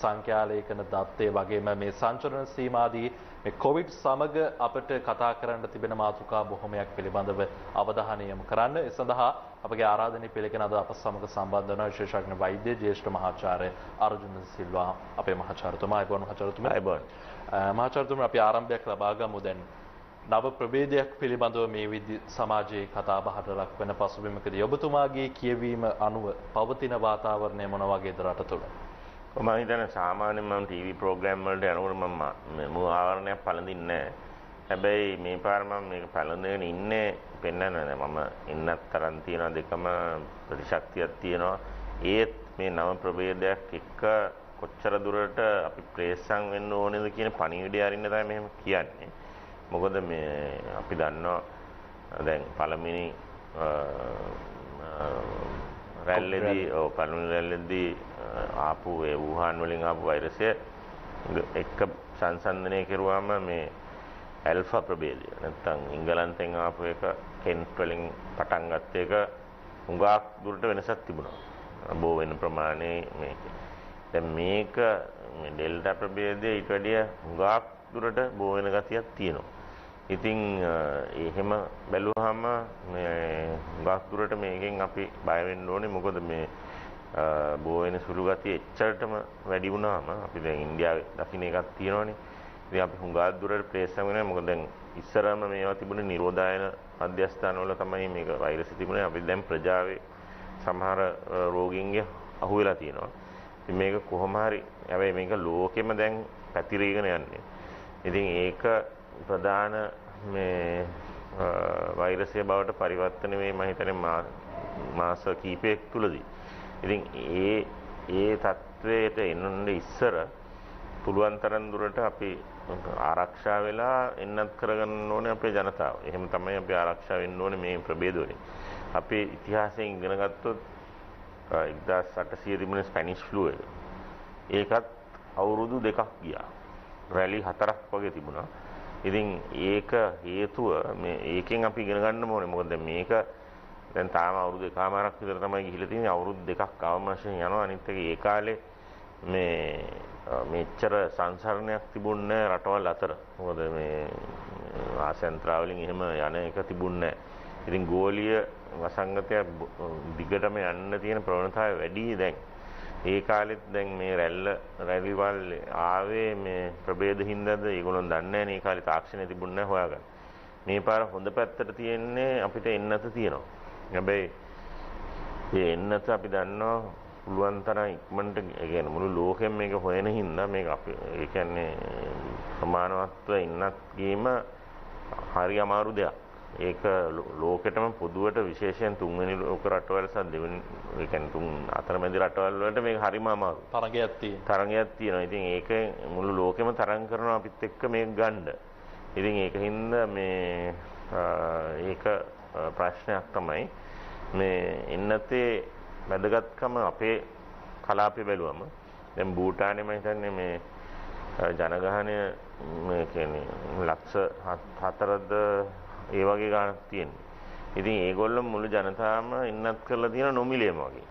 සංඛ්‍යාලේඛන දත්තේ වගේම මේ සංචරණ සීමාදී මේ කොවිඩ් සමග අපිට කතා කරන්න තිබෙන මාතෘකා බොහොමයක් පිළිබඳව අවධානය යොමු කරන්න. ඒ සඳහා අපගේ ආරාධනය පිළිගෙන අද අප සමග සම්බන්ධ වන විශේෂඥ වෛද්‍ය ජ්‍යෙෂ්ඨ මහාචාර්ය අර්ජුන සිල්වා අපේ මහාචාර්යතුමා. අයබෝන් මහාචාර්යතුමා. අයබෝන්. මහාචාර්යතුමා අපි ආරම්භයක් ලබා ගමු. දැන් නව ප්‍රභේදයක් පිළිබඳව මේ සමාජයේ කතා බහට ලක් වෙන පසුබිමකදී ඔබතුමාගේ කියවීම අනුව පවතින වාතාවරණය මොන වගේද රට තුළ? මම හිතන්නේ සාමාන්‍යයෙන් මම ටීවී ප්‍රෝග්‍රෑම් වලට යනකොට මම මූ ආවරණයක් පළඳින්නේ නැහැ. හැබැයි මේ පාර මම මේක පළඳගෙන ඉන්නේ පෙන්වන්න නෑ. මම ඉන්නත් තරම් තියෙනවා දෙකම ප්‍රතිශක්තියක් තියෙනවා. ඒත් මේ නව ප්‍රභේදයක් එක්ක කොච්චර දුරට අපි ප්‍රේසම් වෙන්න ඕනේද කියන පණිවිඩය අරින්න තමයි මෙහෙම කියන්නේ. මොකද මේ අපි දන්නවා දැන් පළවෙනි රැල්ලේදී ආපු ඒ වුහාන් වලින් ආපු වෛරසය එක්ක සංසන්දනය කරුවාම මේ ඇල්ෆා ප්‍රභේදය නැත්නම් ඉංගලන්තෙන් ආපු එක කෙන්ට් වලින් පටන් ගත්ත එක හුඟක් දුරට වෙනසක් තිබුණා. බෝ වෙන ප්‍රමාණය මේක. දැන් මේක මේ ඩෙල්ටා ප්‍රභේදය ඊට වැඩිය හුඟක් දුරට බෝ වෙන ගතියක් තියෙනවා. ඉතින් එහෙම බැලුවාම මේ හුඟක් දුරට මේකෙන් අපි බය වෙන්න ඕනේ. මොකද මේ බෝ වෙන සුළු ගතිය එච්චරටම වැඩි වුණාම අපි දැන් ඉන්දියාවේ දකින්න එකක් තියෙනවනේ. ඉතින් අපි හුඟක් දුරට ප්‍රේසම් වෙනවා. මොකද දැන් ඉස්සරම මේවා තිබුණේ නිරෝධායන මධ්‍යස්ථානවල තමයි මේක වෛරස් තිබුණේ. අපි දැන් ප්‍රජාවේ සමහර රෝගීන්ගේ අහුවෙලා තියෙනවා. ඉතින් මේක කොහොම හරි හැබැයි මේක ලෝකෙම දැන් පැතිරීගෙන යන්නේ. ඉතින් ඒක ප්‍රධාන මේ වෛරසය බවට පරිවර්තන වෙයි මම හිතන්නේ මාස කිහිපයක් තුලදී. ඉතින් ඒ තත්වයට එන්න ඉස්සර පුළුවන් තරම් දුරට අපි ආරක්ෂා වෙලා එන්නත් කරගන්න ඕනේ අපේ ජනතාව. එහෙම තමයි අපි ආරක්ෂා වෙන්න ඕනේ මේ ප්‍රභේද වලින්. අපේ ඉතිහාසයෙන් ඉගෙන ගත්තොත් 1800 තිබුණේ ස්පැනිෂ් ෆ්ලූ එක. ඒකත් අවුරුදු 2ක් ගියා. රැලි 4ක් වගේ තිබුණා. ඉතින් ඒක හේතුව මේ ඒකෙන් අපි ඉගෙන ගන්න ඕනේ. මොකද මේක දැන් තාම අවුරුදු 1කමාරක් විතර තමයි ගිහිලා තියෙන්නේ. අවුරුදු 2ක් අවමශයෙන් යනවා. අනිත් එක ඒ කාලේ මෙච්චර සංසරණයක් තිබුණේ නැහැ රටවල් අතර. මොකද මේ ආසෙන්ත්‍රාවලින් එහෙම යන එක තිබුණේ නැහැ. ඉතින් ගෝලීය වසංගතය දිගටම යන්න තියෙන ප්‍රවණතාවය වැඩි දැන්. ඒ කාලෙත් දැන් මේ රැලිවල් ආවේ මේ ප්‍රභේද හින්දාද ඒගොල්ලෝ දන්නේ නැහැ නේ. ඒ කාලේ තාක්ෂණය තිබුණ නැහැ හොයාගන්න. මේ පාර හොඳ පැත්තට තියෙන්නේ අපිට එන්නත තියෙනවා. හැබැයි මේ එන්නත අපි දන්නවා පුළුවන් තරම් ඉක්මනට කියන්නේ මුළු ලෝකෙම මේක හොයන හින්දා මේක අපි ඒ කියන්නේ ප්‍රමාණවත්ව එන්නත් ගීම හරි අමාරු දෙයක්. ඒක ලෝකෙටම පොදුවට විශේෂයෙන් තුන්වෙනි ලෝක රටවල් සහ දෙවෙනි ඒ කියන්නේ තුන් අතරමැදි රටවල් වලට මේක හරිම අමාරු. තරගයක් තියෙනවා. ඉතින් ඒක මුළු ලෝකෙම තරඟ කරනවා අපිත් එක්ක මේක ගන්න. ඉතින් ඒකින්ද මේ ඒක ප්‍රශ්නයක් තමයි මේ එන්නතේ වැදගත්කම අපේ කලාපේ බැලුවම දැන් භූටානේ මම හිතන්නේ මේ ජනගහනය මේ කියන්නේ ලක්ෂ 4ද ඒ වගේ ගානක් තියෙනවා. ඉතින් ඒගොල්ලෝ මුළු ජනතාවම ඉන්නත් කරලා තියෙන නොමිලේම වගේ.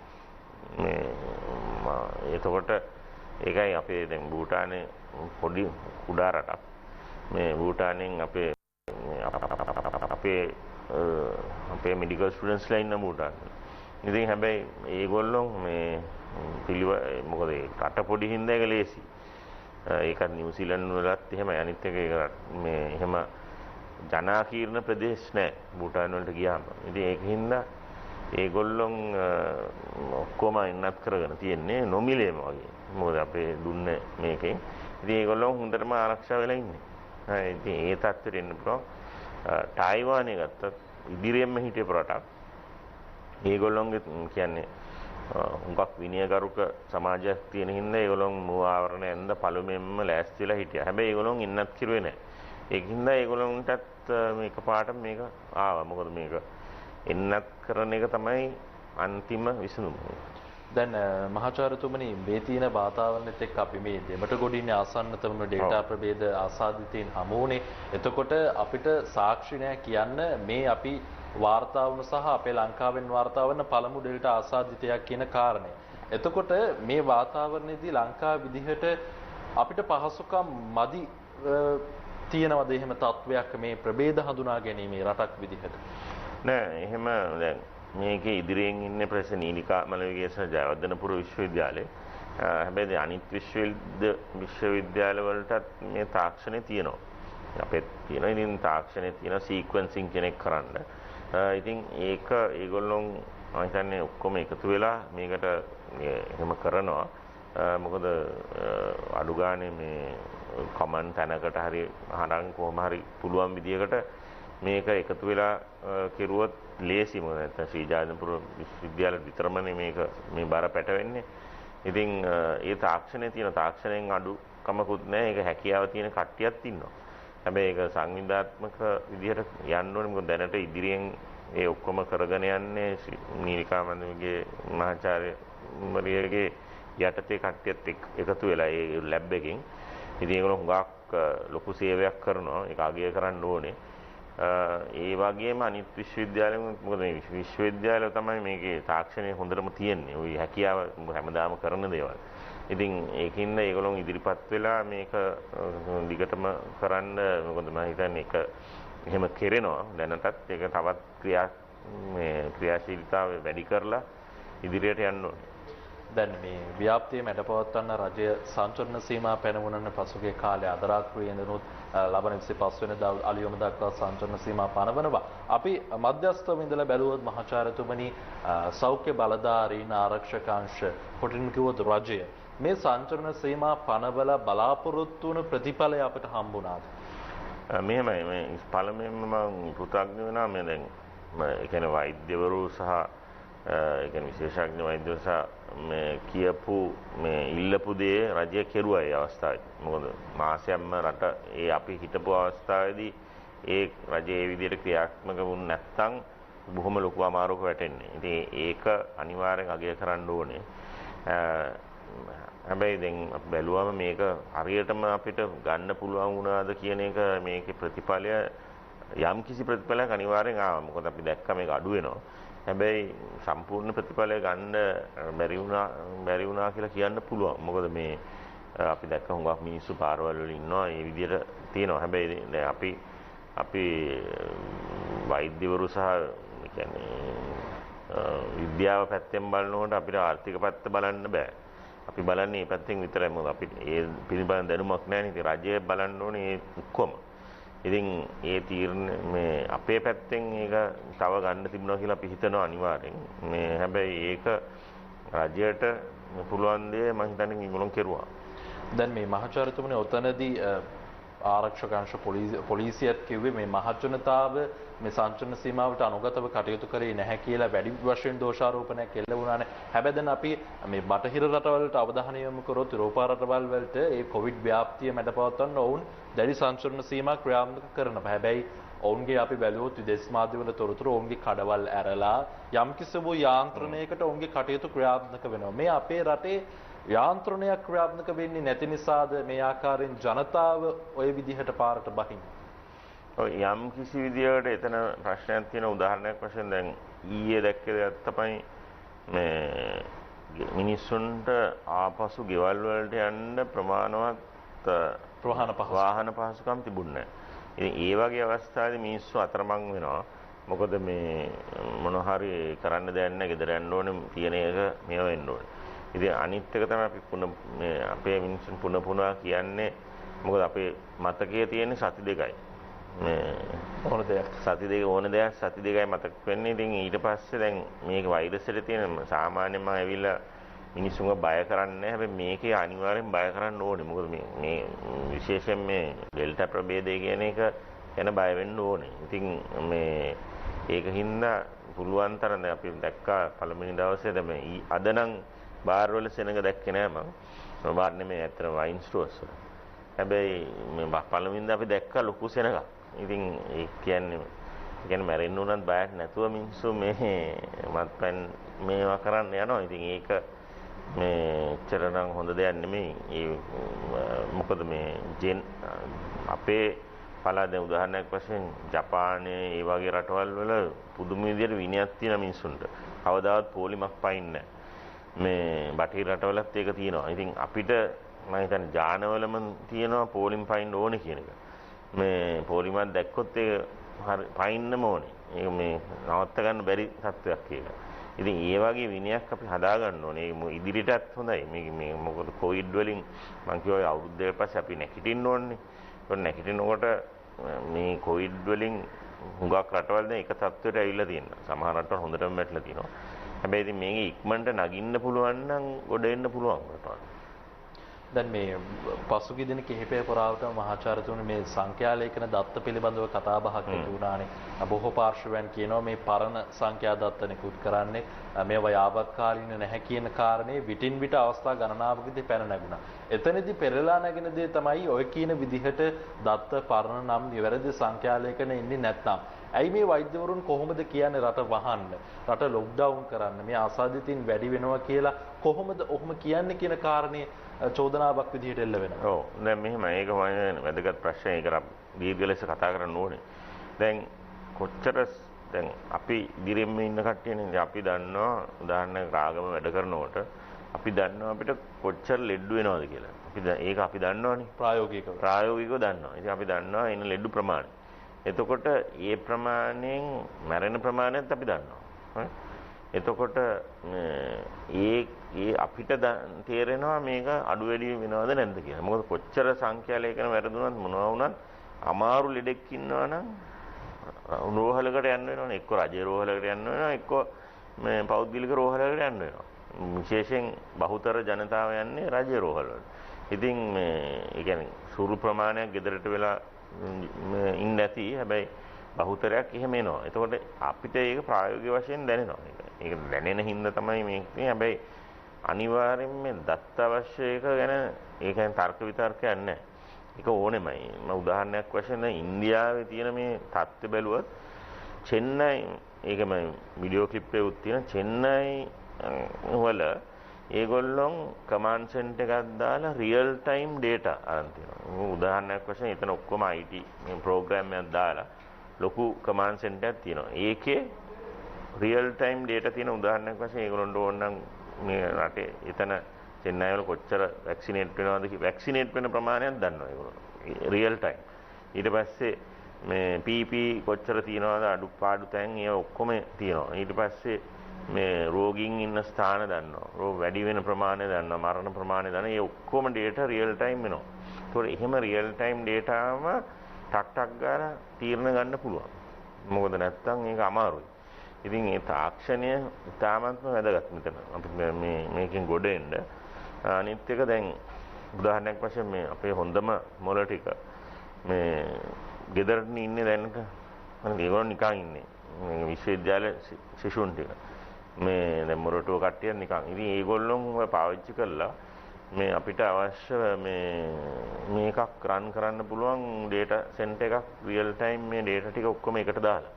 මේ එතකොට ඒකයි අපේ දැන් භූටානේ පොඩි කුඩා රටක්. මේ භූටානෙන් අපේ මෙඩිකල් ස්ටුඩන්ට්ස්ලා ඉන්න භූටානේ. ඉතින් හැබැයි ඒගොල්ලෝ මේ මොකද රට පොඩි හින්දා ඒක ලේසි. ඒකත් නිව්සීලන්ත වලත් එහෙමයි. අනිත් එක ඒක මේ එහෙම ජනාකීර්ණ ප්‍රදේශ නැහැ භූටාන් වලට ගියාම. ඉතින් ඒකින්ද ඒගොල්ලොන් ඔක්කොම ඉන්නත් කරගෙන තියෙන්නේ නොමිලේම වගේ. මොකද අපේ දුන්නේ මේකෙන්. ඉතින් ඒගොල්ලෝ හොඳටම ආරක්ෂා වෙලා ඉන්නේ. හරි. ඉතින් ඒ තත්ත්වෙට එන්න පුළුවන්. ටයිවානේ ගත්තත් ඉදිරියෙන්ම හිටියපු රටක්. ඒගොල්ලොන්ගේ කියන්නේ හුඟක් විනයගරුක සමාජයක් තියෙන හින්දා ඒගොල්ලොන් මූ ආවරණ ඇඳ පළුමෙන්ම ලෑස්තිලා හිටියා. හැබැයි ඒගොල්ලොන් ඉන්නත් කිරුවේ නැහැ. ඒකින්ද ඒගොල්ලන්ටත් මේක පාට මේක ආවා. මොකද මේක එන්නත් කරන එක තමයි අන්තිම විසඳුම. දැන් මහාචාර්යතුමනි මේ තියෙන වාතාවරණෙත් එක්ක අපි මේ දෙමට ගොඩින්නේ ආසන්නතම ඩෙල්ටා ප්‍රභේද ආසාදිතයින් හමුුනේ. එතකොට අපිට සාක්ෂි නැහැ කියන්න මේ අපි වාර්තා වුණ සහ අපේ ලංකාවෙන් වාර්තා වන පළමු ඩෙල්ටා ආසාදිතයක් කියන කාරණේ. එතකොට මේ වාතාවරණයේදී ලංකාව විදිහට අපිට පහසුකම් මදි තියෙනවද එහෙම තත්වයක් මේ ප්‍රභේද හඳුනා ගැනීමේ රටක් විදිහට? නෑ එහෙම දැන් මේකේ ඉදිරියෙන් ඉන්නේ ප්‍රොෆෙසර් නීලිකා මලවිගේ සහ ජයවර්ධනපුර විශ්වවිද්‍යාලය. හැබැයි අනිත් විශ්වවිද්‍යාල වලටත් මේ තාක්ෂණය තියෙනවා. අපේ තියෙනවා. ඉතින් තාක්ෂණය තියෙනවා සීක්වෙන්සින් කෙනෙක් කරන්න. ඉතින් ඒක ඒගොල්ලෝ මම හිතන්නේ ඔක්කොම එකතු වෙලා මේකට එහෙම කරනවා. මොකද අඩු ගානේ මේ කමන් තැනකට හරි අහනම් කොහොම හරි පුළුවන් විදියකට මේක එකතු වෙලා කෙරුවොත් ලේසිම නැත්නම් ශ්‍රී ජයවර්ධනපුර විශ්වවිද්‍යාලයට විතරමනේ මේක මේ බර පැටවෙන්නේ. ඉතින් ඒ තාක්ෂණයේ තියෙන තාක්ෂණයෙන් අඩු කමකුත් නැහැ. ඒක හැකියාව තියෙන කට්ටියක් ඉන්නවා. හැබැයි ඒක සංවිධාත්මක විදිහට යන්න ඕනේ. මොකද දැනට ඉදිරියෙන් ඒ ඔක්කොම කරගෙන යන්නේ නීලිකා මන්දගේ මහාචාර්යවරියගේ යටතේ කට්ටියත් එකතු වෙලා ඒ ලැබ් එකකින්. ඉතින් ඒගොල්ලෝ හුඟක් ලොකු සේවයක් කරනවා. ඒක අගය කරන්න ඕනේ. ඒ වගේම අනිත් විශ්වවිද්‍යාලෙම මොකද මේ විශ්වවිද්‍යාලය තමයි මේකේ තාක්ෂණය හොඳටම තියෙන්නේ. ওই හැකියාව හැමදාම කරන දේවල්. ඉතින් ඒකින්ද ඒගොල්ලෝ ඉදිරිපත් වෙලා මේක දිගටම කරන්න මොකද මම හිතන්නේ ඒක එහෙම කෙරෙනවා. දැනටත් ඒක තවත් ක්‍රියාශීලතාවය වැඩි කරලා ඉදිරියට යන්න ඕනේ. දැන් මේ ව්‍යාප්තිය මැඩපවත්වන්න රජය සංචරණ සීමා පැනවුනන පසුගිය කාලේ අද රාත්‍රියේ ඉඳනුත් ලබන 25 වෙනිදා අලියොම දක්වා සංචරණ සීමා පනවනවා. අපි මධ්‍යස්ථව ඉඳලා බැලුවොත් මහාචාර්යතුමනි සෞඛ්‍ය බලධාරීන් ආරක්ෂක අංශ කොටින් කිව්වොත් රජය මේ සංචරණ සීමා පනවලා බලාපොරොත්තු වුණු ප්‍රතිඵලය අපිට හම්බුණාද? මෙහෙමයි මේ පළමුවෙන්ම මම කෘතඥ වෙනවා මේ දැන් ඒ කියන්නේ වෛද්‍යවරු සහ ඒ කියන්නේ විශේෂඥ වෛද්‍යවරු සහ මේ කියපු මේ ඉල්ලපු දේ රජය කෙරුවා ඒ අවස්ථාවේ. මොකද මාසයක්ම රට ඒ අපි හිටපු අවස්ථාවේදී ඒ රජය ඒ විදිහට ක්‍රියාත්මක වුණ නැත්නම් බොහොම ලොකු අමාරුවක වැටෙන්නේ. ඉතින් ඒක අනිවාර්යෙන් අගය කරන්න ඕනේ. හැබැයි දැන් අපි බැලුවම මේක හරියටම අපිට ගන්න පුළුවන් වුණාද කියන එක මේකේ ප්‍රතිඵලය යම් කිසි ප්‍රතිඵලයක් අනිවාර්යෙන් ආවා. මොකද අපි දැක්ක මේක අඩු වෙනවා. හැබැයි සම්පූර්ණ ප්‍රතිඵලය ගන්න බැරි වුණා කියලා කියන්න පුළුවන්. මොකද මේ අපි දැක්ක හුඟක් මිනිස්සු පාරවල් වල ඉන්නවා. ඒ විදිහට තියෙනවා. හැබැයි දැන් අපි වෛද්‍යවරු සහ කියන්නේ විද්‍යාව පැත්තෙන් බලනකොට අපිට ආර්ථික පැත්ත බලන්න බෑ. අපි බලන්නේ මේ පැත්තෙන් විතරයි. මොකද අපිට ඒ පිළිබඳ දැනුමක් නැහැ නේ. ඉතින් රජය බලන්න ඕනේ ඒ ඔක්කොම. ඉතින් ඒ තීරණ මේ අපේ පැත්තෙන් ඒක තව ගන්න තිබුණා කියලා අපි හිතනවා අනිවාර්යෙන්. මේ හැබැයි ඒක රජයට පුළුවන් දේ මම හිතන්නේ ඒගොල්ලෝ කෙරුවා. දැන් මේ මහාචාර්යතුමනි ඔතනදී ආරක්ෂක අංශ පොලිසියත් කිව්වේ මේ මහජනතාව මේ සංචරණ සීමාවට අනුගතව කටයුතු කරේ නැහැ කියලා වැඩි වශයෙන් දෝෂාරෝපණයක් එල්ල වුණානේ. හැබැයි දැන් අපි මේ බටහිර රටවලට අවධානය යොමු කරොත් යුරෝපා රටවල් වලට ඒ කොවිඩ් ව්‍යාප්තිය මැඩපවත්වන්න ඔවුන් දැඩි සංචරණ සීමා ක්‍රියාත්මක කරනවා. හැබැයි ඔවුන්ගේ අපි බැලුවොත් විදේශ මාධ්‍යවල තොරතුරු ඔවුන්ගේ කඩවල් ඇරලා යම්කිසි වූ යාන්ත්‍රණයකට ඔවුන්ගේ කටයුතු ක්‍රියාත්මක වෙනවා. මේ අපේ රටේ යාන්ත්‍රණයක් ක්‍රියාත්මක වෙන්නේ නැති නිසාද මේ ආකාරයෙන් ජනතාව ওই විදිහට පාරට බහින්නේ? ඔය යම් කිසි විදියකට එතන ප්‍රශ්නයක් තියෙන උදාහරණයක් වශයෙන් දැන් ඊයේ දැක්කේ දෙයක් තමයි මේ මිනිස්සුන්ට ආපසු ගෙවල් වලට යන්න ප්‍රමාණවත් වාහන පහසුකම් තිබුණේ නැහැ. ඉතින් ඒ වගේ අවස්ථාවේදී මිනිස්සු අතරමං වෙනවා. මොකද මේ මොන හරි කරන්න දෙයක් නැහැ. ගෙදර යන්න ඕනේ තියෙන එක මේව වෙන්න ඕනේ. ඉතින් අනිත් එක තමයි අපි අපේ මිනිස්සුන් පුන කියන්නේ මොකද අපේ මතකයේ තියෙන සති දෙකයි. මේ ඕන දෙයක් සති දෙකයි මතක වෙන්නේ. ඉතින් ඊට පස්සේ දැන් මේක වෛරසෙට තියෙන සාමාන්‍යයෙන්ම ඇවිල්ලා මිනිස්සුන්ව බය කරන්නේ නැහැ. හැබැයි මේකේ අනිවාර්යෙන් බය කරන්න ඕනේ. මොකද මේ විශේෂයෙන් මේ ඩෙල්ටා ප්‍රභේදය කියන එක ගැන බය වෙන්න ඕනේ. ඉතින් මේ ඒකින්ද පුළුවන් තරම් දැන් අපි දැක්කා පළවෙනි දවසේ දැන් අද නම් බාර් වල සෙනඟ දැක්කේ නෑ මම. බාර් නෙමෙයි ඇත්තටම වයින් ස්ටෝර්ස් වල. හැබැයි මේ පළවෙනිද අපි දැක්කා ලොකු සෙනඟක්. ඉතින් ඒ කියන්නේ මැරෙන්න උනත් බයක් නැතුව මිනිස්සු මේ මත්පැන් මේවා කරන්න යනවා. ඉතින් ඒක මේ චරණම් හොඳ දෙයක් නෙමෙයි. මොකද මේ අපේ පළාතේ උදාහරණයක් වශයෙන් ජපානයේ ඒ වගේ රටවල් වල පුදුම විදියට විනයක් තියෙන මිනිස්සුන්ට කවදාවත් පොලිමක් පයින්නේ නැහැ. මේ බටහිර රටවලත් ඒක තියෙනවා. ඉතින් අපිට මම හිතන්නේ ජානවලම තියෙනවා පෝලිම් ෆයින් ඕනේ කියන එක. මේ පෝලිමක් දැක්කොත් ඒක හරි ෆයින්නම ඕනේ. ඒක මේ නවත්ත ගන්න බැරි තත්ත්වයක් ඒක. ඉතින් ඒ වගේ විනයක් අපි හදා ගන්න ඕනේ. ඒක ඉදිරියටත් හොඳයි. මේ මොකද කොවිඩ් වලින් මම කියවයි අවුරුද්දකට පස්සේ අපි නැගිටින්න ඕනේ. ඒක නැගිටිනකොට මේ කොවිඩ් වලින් හුඟක් රටවල් දැන් එක තත්ත්වයට ඇවිල්ලා තියෙනවා. සමහර රටවල් හොඳටම වැටලා තියෙනවා. හැබැයි ඉතින් මේක ඉක්මනට නගින්න පුළුවන් නම් ගොඩ එන්න පුළුවන් රටවල්. දැන් මේ පසුගිය දින කිහිපය පුරාවටම මහාචාර්යතුමනි මේ සංඛ්‍යා ලේඛන දත්ත පිළිබඳව කතා බහක් ඇති වුණානේ. බොහෝ පාර්ශවයන් කියනවා මේ පරණ සංඛ්‍යා දත්ත නිකුත් කරන්නේ මේවා යාවත්කාලින නැහැ කියන කාරණේ විටින් විට අවස්ථා ගණනාවකදී පැන නැගුණා. එතනදී පෙරලා නැගෙන දේ තමයි ඔය කියන විදිහට දත්ත පරණ නම් නිවැරදි සංඛ්‍යා ලේඛන ඉන්නේ නැත්නම්. ඇයි මේ වෛද්‍යවරුන් කොහොමද කියන්නේ රට වහන්න, රට ලොක්ඩවුන් කරන්න, මේ ආසාදිතින් වැඩි වෙනවා කියලා කොහොමද ඔහොම කියන්නේ කියන කාරණේ චෝදනාවක් විදිහට එල්ල වෙනවා. ඔව්. දැන් මෙහෙම ඒක වගේ වැදගත් ප්‍රශ්නයක් ඒක දීර්ඝ ලෙස කතා කරන්න ඕනේ. දැන් කොච්චර දැන් අපි ඉදිරියෙම ඉන්න කට්ටියනේ අපි දන්නවා උදාහරණයක් රාගම වැඩ කරනකොට අපි දන්නවා අපිට කොච්චර ලෙඩ වෙනවද කියලා. ඒක අපි දන්නවනේ ප්‍රායෝගිකව දන්නවා. ඉතින් අපි දන්නවා එන ලෙඩ ප්‍රමාණය. එතකොට ඒ ප්‍රමාණයෙන් මැරෙන ප්‍රමාණයත් අපි දන්නවා. එතකොට ඒ අපිට තේරෙනවා මේක අඩු වැඩි වෙනවද නැද්ද කියලා. මොකද කොච්චර සංඛ්‍යා ලේඛන වැරදුනත් මොනවා වුණත් අමාරු ලෙඩෙක් ඉන්නවා නම් රෝහලකට යන්න වෙනවනේ. එක්ක රජයේ රෝහලකට යන්න වෙනවා, එක්ක මේ පෞද්ගලික රෝහලකට යන්න වෙනවා. විශේෂයෙන් බහුතර ජනතාව යන්නේ රජයේ රෝහලවලට. ඉතින් මේ ඒ කියන්නේ සුළු ප්‍රමාණයක් ගෙදරට වෙලා ඉන්නේ නැති හැබැයි බහුතරයක් එහෙම එනවා. එතකොට අපිට ඒක ප්‍රායෝගික වශයෙන් දැනෙනවා. ඒක දැනෙන හින්දා තමයි මේක තියෙන්නේ. හැබැයි අනිවාර්යෙන්ම මේ දත්ත අවශ්‍ය එක ගැන ඒ කියන්නේ තර්ක විතර්කයක් නැහැ. ඒක ඕනෙමයි. මම උදාහරණයක් වශයෙන් දැන් ඉන්දියාවේ තියෙන මේ තත්ත්ව බැලුවොත් චෙන්නයි ඒකම වීඩියෝ ක්ලිප් එකක් තියෙන චෙන්නයි වල ඒගොල්ලොන් කමාන්ඩ් සෙන්ටර් එකක් දාලා රියල් ටයිම් ඩේටා අරන් තියෙනවා. උදාහරණයක් වශයෙන් එතන ඔක්කොම IT මේ ප්‍රෝග්‍රෑම් එකක් දාලා ලොකු කමාන්ඩ් සෙන්ටර් එකක් තියෙනවා. ඒකේ රියල් ටයිම් ඩේටා තියෙන උදාහරණයක් වශයෙන් ඒගොල්ලන්ට ඕන නම් මේ රටේ එතන චෙන්නයි වල කොච්චර වැක්සිනේට් වෙනවද වැක්සිනේට් වෙන ප්‍රමාණයක් දන්නවා ඒගොල්ලෝ. Real time. ඊට පස්සේ මේ PP කොච්චර තියෙනවද අඩුපාඩු තැන් ඒ ඔක්කොම තියෙනවා. ඊට පස්සේ මේ රෝගීන් ඉන්න ස්ථාන දන්නවා. රෝග වැඩි වෙන ප්‍රමාණය දන්නවා. මරණ ප්‍රමාණය දන්නවා. මේ ඔක්කොම data real time වෙනවා. ඒතකොට එහෙම real time dataම ටක් ගාලා තීරණ ගන්න පුළුවන්. මොකද නැත්තම් ඒක අමාරුයි. ඉතින් මේ තාක්ෂණය ඉතාමත්ම වැදගත් මෙතන. අපි මේකෙන් ගොඩ එන්න. අනිත් එක දැන් උදාහරණයක් වශයෙන් මේ අපේ හොඳම මොළ ටික මේ ගෙදරට ඉන්නේ දැනක අනේ ඒගොල්ලෝ නිකන් ඉන්නේ. මේ විශ්වවිද්‍යාල ශිෂ්‍යුන් ටික. මේ දැන් මොරටුව කට්ටිය නිකන්. ඉතින් ඒගොල්ලොන් පාවිච්චි කළා මේ අපිට අවශ්‍ය මේකක් රන් කරන්න පුළුවන් data center එකක් real time මේ data ටික ඔක්කොම එකට දාලා.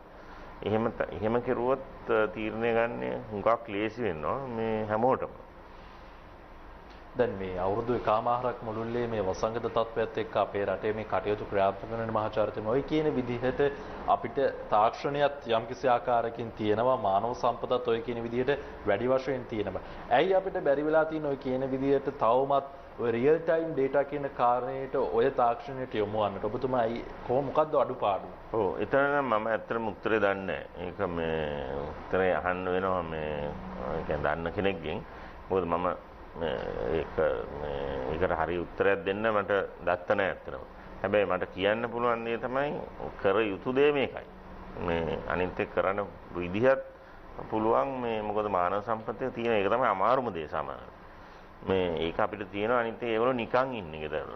එහෙම කෙරුවොත් තීරණය ගන්න හුඟක් ලේසි වෙනවා මේ හැමෝටම. දැන් මේ අවුරුදු එකමාරක් මුළුල්ලේ මේ වසංගත තත්ත්වයත් එක්ක අපේ රටේ මේ කටයුතු ක්‍රියාත්මක වෙන මහාචාර්යතුමනි ඔය කියන විදිහට අපිට තාක්ෂණයත් යම්කිසි ආකාරයකින් තියෙනවා මානව සම්පතත් ඔය කියන විදිහට වැඩි වශයෙන් තියෙනවා. ඇයි අපිට බැරි වෙලා තියෙන ඔය කියන විදිහට තවමත් ඔය රියල් ටයිම් ඩේටා කියන කාරණේට ඔය තාක්ෂණයට යොමු වන්නට ඔබතුමා මොකද්ද අඩුපාඩු? ඔව් එතන නම් මම ඇත්තටම උත්තරේ දන්නේ නැහැ. ඒක මේ උත්තරේ අහන්න වෙනවා මේ කියන්නේ දන්න කෙනෙක්ගෙන්. මොකද මම ඒකට හරි උත්තරයක් දෙන්න මට දත්ත නැහැ ඇත්තටම. හැබැයි මට කියන්න පුළුවන් දේ තමයි කර යුතු දේ මේකයි. මේ අනිත් එක්ක කරන්න විදිහත් පුළුවන් මේ මොකද මානව සම්පතේ තියෙන ඒක තමයි අමාරුම දේ සමහරවිට. මේ ඒක අපිට තියෙනවා අනිත් ඒගොල්ලෝ නිකන් ඉන්නේ ගෙදර.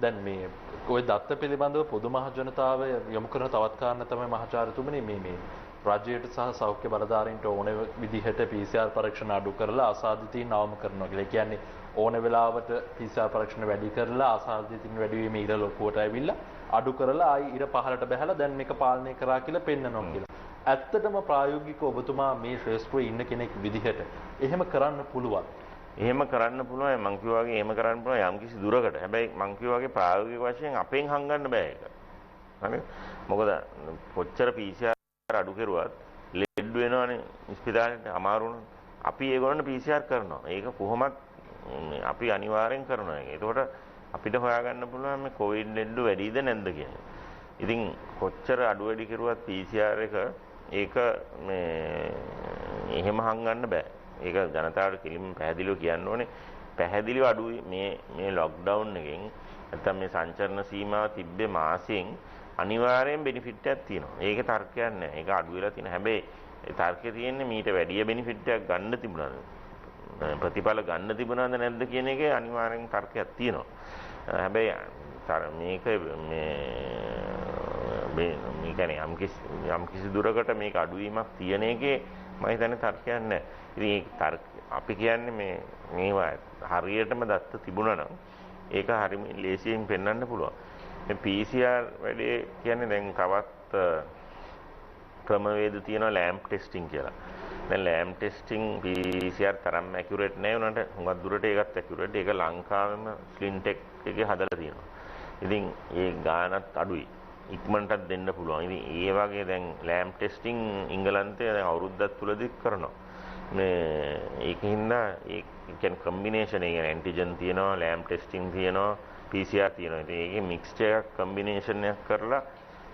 දැන් මේ ওই දත්ත පිළිබඳව පොදු මහ ජනතාව යොමු කරන තවත් කාරණා තමයි මහාචාර්යතුමනි මේ රජයට සහ සෞඛ්‍ය බලධාරීන්ට ඕන විදිහට PCR පරීක්ෂණ අඩු කරලා අසාධිතීන් අවම කරනවා කියලා. ඒ කියන්නේ ඕන වෙලාවට PCR පරීක්ෂණ වැඩි කරලා අසාධිතීන් වැඩි වීම ඉර ලොකුවට ඇවිල්ලා අඩු කරලා ආයි ඉර පහළට බහැලා දැන් මේක පාලනය කරා කියලා පෙන්නනවා කියලා. ඇත්තටම ප්‍රායෝගිකව ඔබතුමා මේ ශ්‍රේෂ්ඨව ඉන්න කෙනෙක් විදිහට එහෙම කරන්න පුළුවන්. එහෙම කරන්න පුළුවන් මං කිව්වා වගේ එහෙම කරන්න පුළුවන් යම්කිසි දුරකට. හැබැයි මං කිව්වා වගේ ප්‍රායෝගික වශයෙන් අපෙන් හංගන්න බෑ ඒක. හරි? මොකද කොච්චර PCR අඩු කරුවත් ලෙඩ වෙනවනේ ස්පිතාලෙට අමාරු වුණා. අපි ඒගොල්ලන්ට PCR කරනවා. ඒක කොහොමත් අපි අනිවාර්යෙන් කරනවා. ඒකට අපිට හොයාගන්න පුළුවන් මේ කොවිඩ් ලෙඩ වැඩිද නැද්ද කියන්නේ. ඉතින් කොච්චර අඩු වැඩි කරුවත් PCR එක ඒක මේ එහෙම හංගන්න බෑ. ඒක ජනතාවට කිලිම පැහැදිලිව කියන්න ඕනේ. පැහැදිලිව අඩුයි මේ ලොක්ඩවුන් එකෙන් නැත්නම් මේ සංචරණ සීමාව තිබ්බේ මාසෙන් අනිවාර්යෙන් බෙනිෆිට් එකක් තියෙනවා. ඒකේ තර්කයක් නැහැ. ඒක අඩු වෙලා තියෙන හැබැයි ඒ තර්කේ තියෙන්නේ මීට වැඩි බෙනිෆිට් එකක් ගන්න තිබුණාද? ප්‍රතිඵල ගන්න තිබුණාද නැද්ද කියන එකේ අනිවාර්යෙන් තර්කයක් තියෙනවා. හැබැයි මේක මේ කියන්නේ යම් කිසි දුරකට මේක අඩුවීමක් තියෙන එකේ මම හිතන්නේ තර්කයක් නැහැ. ඉතින් අපි කියන්නේ මේවා හරියටම දත්ත තිබුණා නම් ඒක හරිම ලේසියෙන් පෙන්වන්න පුළුවන්. මේ PCR වැඩේ කියන්නේ දැන් තවත් ක්‍රමවේද තියෙනවා ලැම්ප් ටෙස්ටිං කියලා. දැන් ලැම්ප් ටෙස්ටිං PCR තරම් ඇකියුරේට් නැහැ උනට හුඟක් දුරට ඒකත් ඇකියුරේට්. ඒක ලංකාවෙම ස්ලින්ටෙක් එකේ හදලා තියෙනවා. ඉතින් ඒ ගානත් අඩුයි. ඉක්මනටත් දෙන්න පුළුවන්. ඉතින් ඒ වගේ දැන් ලැම්ප් ටෙස්ටිං ඉංගලන්තයේ දැන් අවුරුද්දක් තුලදී කරනවා. ඒකින්ද ඒ කියන්නේ කොම්බිනේෂන් එක ඇන්ටිජන් තියෙනවා, ලැම්ප් ටෙස්ටිං තියෙනවා, PCR තියෙනවා. ඉතින් ඒකේ මික්ස්චර් එකක් කොම්බිනේෂන් එකක් කරලා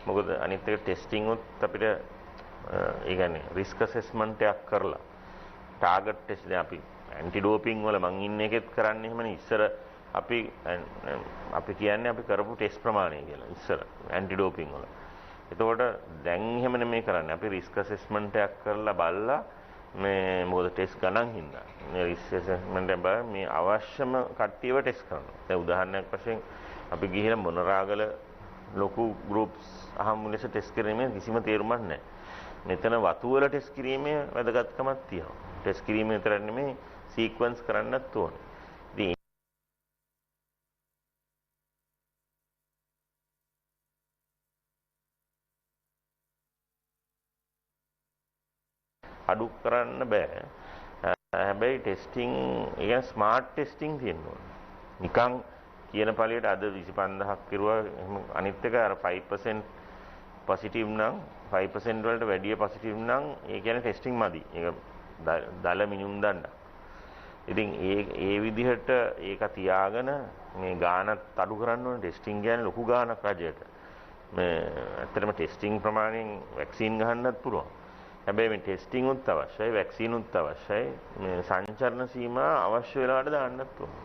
මොකද අනිත් එක ටෙස්ටිං උත් අපිට ඒ කියන්නේ රිස්ක් ඇසෙස්මන්ට් එකක් කරලා ටාගට් ටෙස්ට් දැන් අපි ඇන්ටි ඩෝපින් වල මං ඉන්නේ එකෙත් කරන්නේ එහෙමනේ. ඉස්සර අපි කියන්නේ අපි කරපු ටෙස්ට් ප්‍රමාණය කියලා ඉස්සර ඇන්ටි ඩෝපින් වල. එතකොට දැන් එහෙම නෙමෙයි කරන්නේ. අපි රිස්ක් ඇසෙස්මන්ට් එකක් කරලා බලලා මේ මොකද ටෙස්ට් ගණන් හින්දා මේ රිස්ක් ඇසෙස්මන්ට් එක මේ අවශ්‍යම කට්ටියව ටෙස්ට් කරනවා. දැන් උදාහරණයක් වශයෙන් අපි ගිහිලා මොනරාගල ලොකු ගෲප්ස් අහමු ලෙස ටෙස්ට් කිරීමේ කිසිම තේරුමක් නැහැ. මෙතන වතු වල ටෙස්ට් කිරීමේ වැදගත්කමක් තියෙනවා. ටෙස්ට් කිරීම විතරක් නෙමෙයි සීක්වන්ස් කරන්නත් ඕනේ. ඉතින් අඩු කරන්න බෑ. හැබැයි ටෙස්ටිං يعني ස්මාර්ට් ටෙස්ටිං තියෙනවා. නිකන් කියන පළියට අද 25000ක් කිරුවා එහෙම අනිත් එක අර 5% පොසිටිව් නම් 5% වලට වැඩිය පොසිටිව් නම් ඒ කියන්නේ ටෙස්ටිං මදි. ඒක දල මිනුම් දණ්ඩ. ඉතින් ඒ විදිහට ඒක තියාගෙන මේ ගානත් අඩු කරන්න ඕනේ. ටෙස්ටිං කියන්නේ ලොකු ගානක් රජයට. මේ ඇත්තටම ටෙස්ටිං ප්‍රමාණයෙන් වැක්සින් ගහන්නත් පුළුවන්. හැබැයි මේ ටෙස්ටිං උත් අවශ්‍යයි, වැක්සින් උත් අවශ්‍යයි. මේ සංචරණ සීමා අවශ්‍ය වෙලාවට දාන්නත් ඕනේ.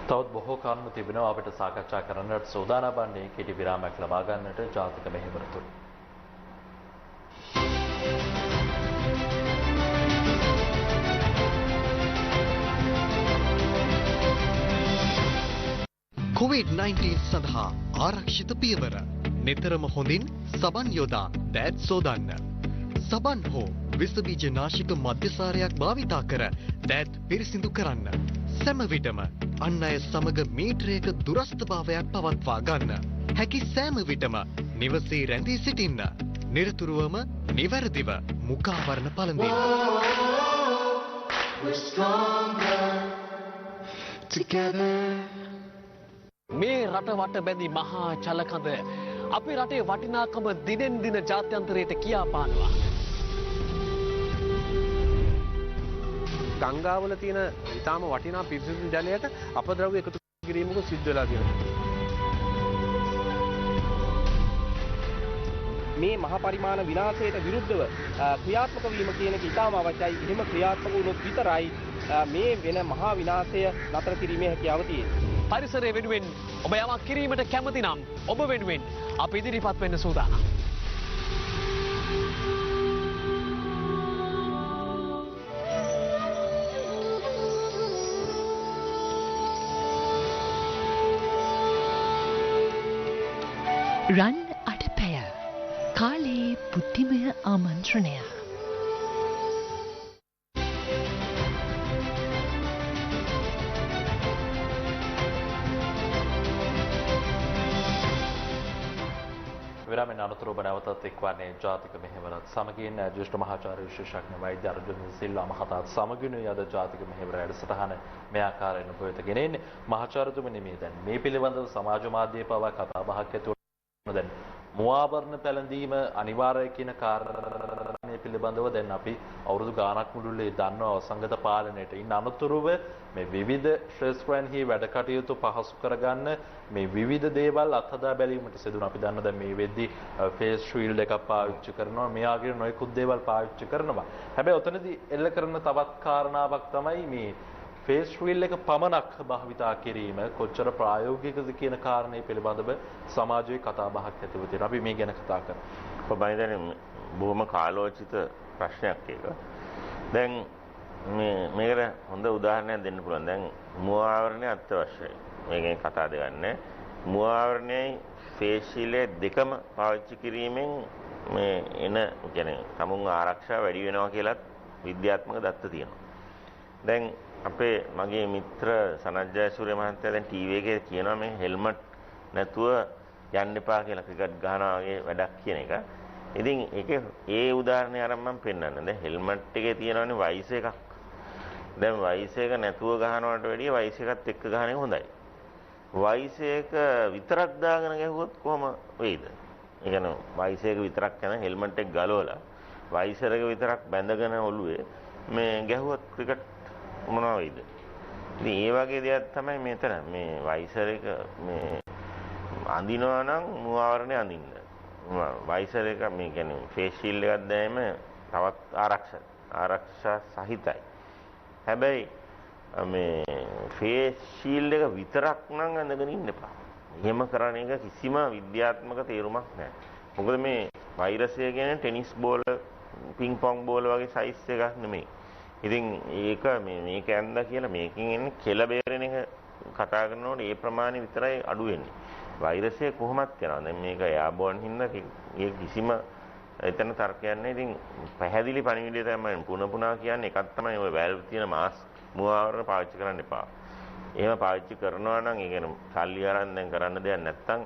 තවත් බොහෝ කරුණු තිබෙනවා අපිට සාකච්ඡා කරන්නට සූදානම් වන්නේ කෙටි විරාමයක් ලබා ගන්නට ජාතික මෙහෙවර තුල. COVID-19 සඳහා ආරක්ෂිත පියවර. නිතරම හොඳින් සබන් යොදා දෑත් සෝදන්න. සබන් හෝ විස බීජ නාශක මධ්‍යසාරයක් භාවිතා කර දෑත් පිරිසිදු කරන්න. සෑම විටම අන් අය සමග මීටරයක දුරස්ථභාවයක් පවත්වා ගන්න. හැකි සෑම විටම නිවසේ රැඳී සිටින්න. නිරතුරුවම නිවැරදිව මුඛාවරණ පළඳින්න. මේ රට වට බැඳි මහා චලකඳ අපේ රටේ වටිනාකම දිනෙන් දින ජාත්‍යන්තරයට කියා පානවා. ගංගාවල තියෙන ඉතාම වටිනා පිරිසිදු ජලයට අපද්‍රව්‍ය එකතු කිරීමක සිද්ධ වෙලා තියෙනවා. මේ මහා පරිමාණ විනාශයට විරුද්ධව ක්‍රියාත්මක වීම කියන එක ඉතාම අවශ්‍යයි. එහෙම ක්‍රියාත්මක වුණොත් විතරයි මේ වෙන මහා විනාශය නතර කිරීමේ හැකියාව තියෙන්නේ. පරිසරය වෙනුවෙන් ඔබ යමක් කිරීමට කැමති නම් ඔබ වෙනුවෙන් අප ඉදිරිපත් වෙන්න සූදානම්. රන් අටපැය කාලයේ බුද්ධිමය ආමන්ත්‍රණය. විරාමයෙන් අනතුරුව නැවතත් එක්වන්නේ ජාතික මෙහෙවරත් සමගින් ජ්‍යෙෂ්ඨ මහාචාර්ය විශේෂඥ වෛද්‍ය අර්ජුන සිල්වා මහතාත් සමගින් යද ජාතික මෙහෙවර වැඩසටහන මේ ආකාරයෙන් ඔබ වෙත ගෙනෙන්නේ. මහාචාර්යතුමනි මේ දැන් මේ පිළිබඳව සමාජ මාධ්‍යයේ පවා කතා බහක් ඇති වෙනවා. දැන් මුවාවරණ පැළඳීම අනිවාර්යයි කියන කාරණේ පිළිබඳව දැන් අපි අවුරුදු ගාණක් මුළුල්ලේ දන්නවා වසංගත පාලනයට. ඉන් අනතුරුව මේ විවිධ ශ්‍රේෂ්ඨයන්හි වැඩ කටයුතු පහසු කරගන්න මේ විවිධ දේවල් අත්හදා බැලීමට සිදුන. අපි දන්නවා දැන් මේ වෙද්දී ෆේස් ෂීල්ඩ් එකක් පාවිච්චි කරනවා. මේ ආගිර නොයෙකුත් දේවල් පාවිච්චි කරනවා. හැබැයි ඔතනදී එල්ල කරන තවත් කාරණාවක් තමයි මේ ෆේස් ෂීල්ඩ් එක පමණක් භාවිතා කිරීම කොච්චර ප්‍රායෝගිකද කියන කාරණේ පිළිබඳව සමාජයේ කතා බහක් ඇතිව තියෙනවා. අපි මේ ගැන කතා කරමු. මම හිතන්නේ බොහොම කාලෝචිත ප්‍රශ්නයක් ඒක. දැන් මේකට හොඳ උදාහරණයක් දෙන්න පුළුවන්. දැන් මුව ආවරණය අත්‍යවශ්‍යයි. මේකෙන් කතා දෙන්නේ. මුව ආවරණයයි ෆේස් ෂීල්ඩ් දෙකම පාවිච්චි කිරීමෙන් මේ එන කියන්නේ සමුන් ආරක්ෂාව වැඩි වෙනවා කියලාත් විද්‍යාත්මක දත්ත තියෙනවා. දැන් අපේ මගේ මිත්‍ර සනත් ජයසූරිය මහත්තයා දැන් ටීවී එකේ කියනවා මේ හෙල්මට් නැතුව යන්න එපා කියලා ක්‍රිකට් ගහනවා වගේ වැඩක් කියන එක. ඉතින් ඒකේ ඒ උදාහරණය අරන් මම පෙන්නන්න. දැන් හෙල්මට් එකේ තියෙනවනේ වයිස් එකක්. දැන් වයිස් එක නැතුව ගහනවට වැඩිය වයිස් එකත් එක්ක ගහන එක හොඳයි. වයිස් එක විතරක් දාගෙන ගැහුවොත් කොහම වෙයිද? ඒ කියන්නේ වයිස් එක විතරක් යන හෙල්මට් එක ගලවලා වයිස් එක විතරක් බැඳගෙන ඔළුවේ මේ ගැහුවොත් ක්‍රිකට් මොනවා වෙයිද? ඉතින් ඒ වගේ දෙයක් තමයි මෙතන මේ වයිසර් එක මේ අඳිනවා නම් මුව ආවරණය අඳින්න. වයිසර් එක මේ කියන්නේ ෆේස් ෂීල්ඩ් එකක් දැම්ම තවත් ආරක්ෂා සහිතයි. හැබැයි මේ ෆේස් ෂීල්ඩ් එක විතරක් නම් අඳගෙන ඉන්න එපා. එහෙම කරන එක කිසිම විද්‍යාත්මක තේරුමක් නැහැ. මොකද මේ වෛරසය කියන්නේ ටෙනිස් බෝල, පිං පොං බෝල වගේ සයිස් එකක් නෙමෙයි. ඉතින් ඒක මේක ඇඳලා කියලා මේකෙන් එන්නේ කෙල බේරෙන එක කතා කරනකොට ඒ ප්‍රමාණය විතරයි අඩු වෙන්නේ. වෛරසය කොහොමත් යනවා. දැන් මේක එයාබෝන් හින්දා ඒ කිසිම එතන තර්කයක් නැහැ. ඉතින් පැහැදිලි පණිවිඩය තමයි පුනා කියන්නේ එකක් තමයි ඔය වැල්ව් තියෙන මාස්ක් මුව ආවරණ පාවිච්චි කරන්න එපා. එහෙම පාවිච්චි කරනවා නම් ඒ කියන්නේ සල්ලි අරන් දැන් කරන්න දෙයක් නැත්තම්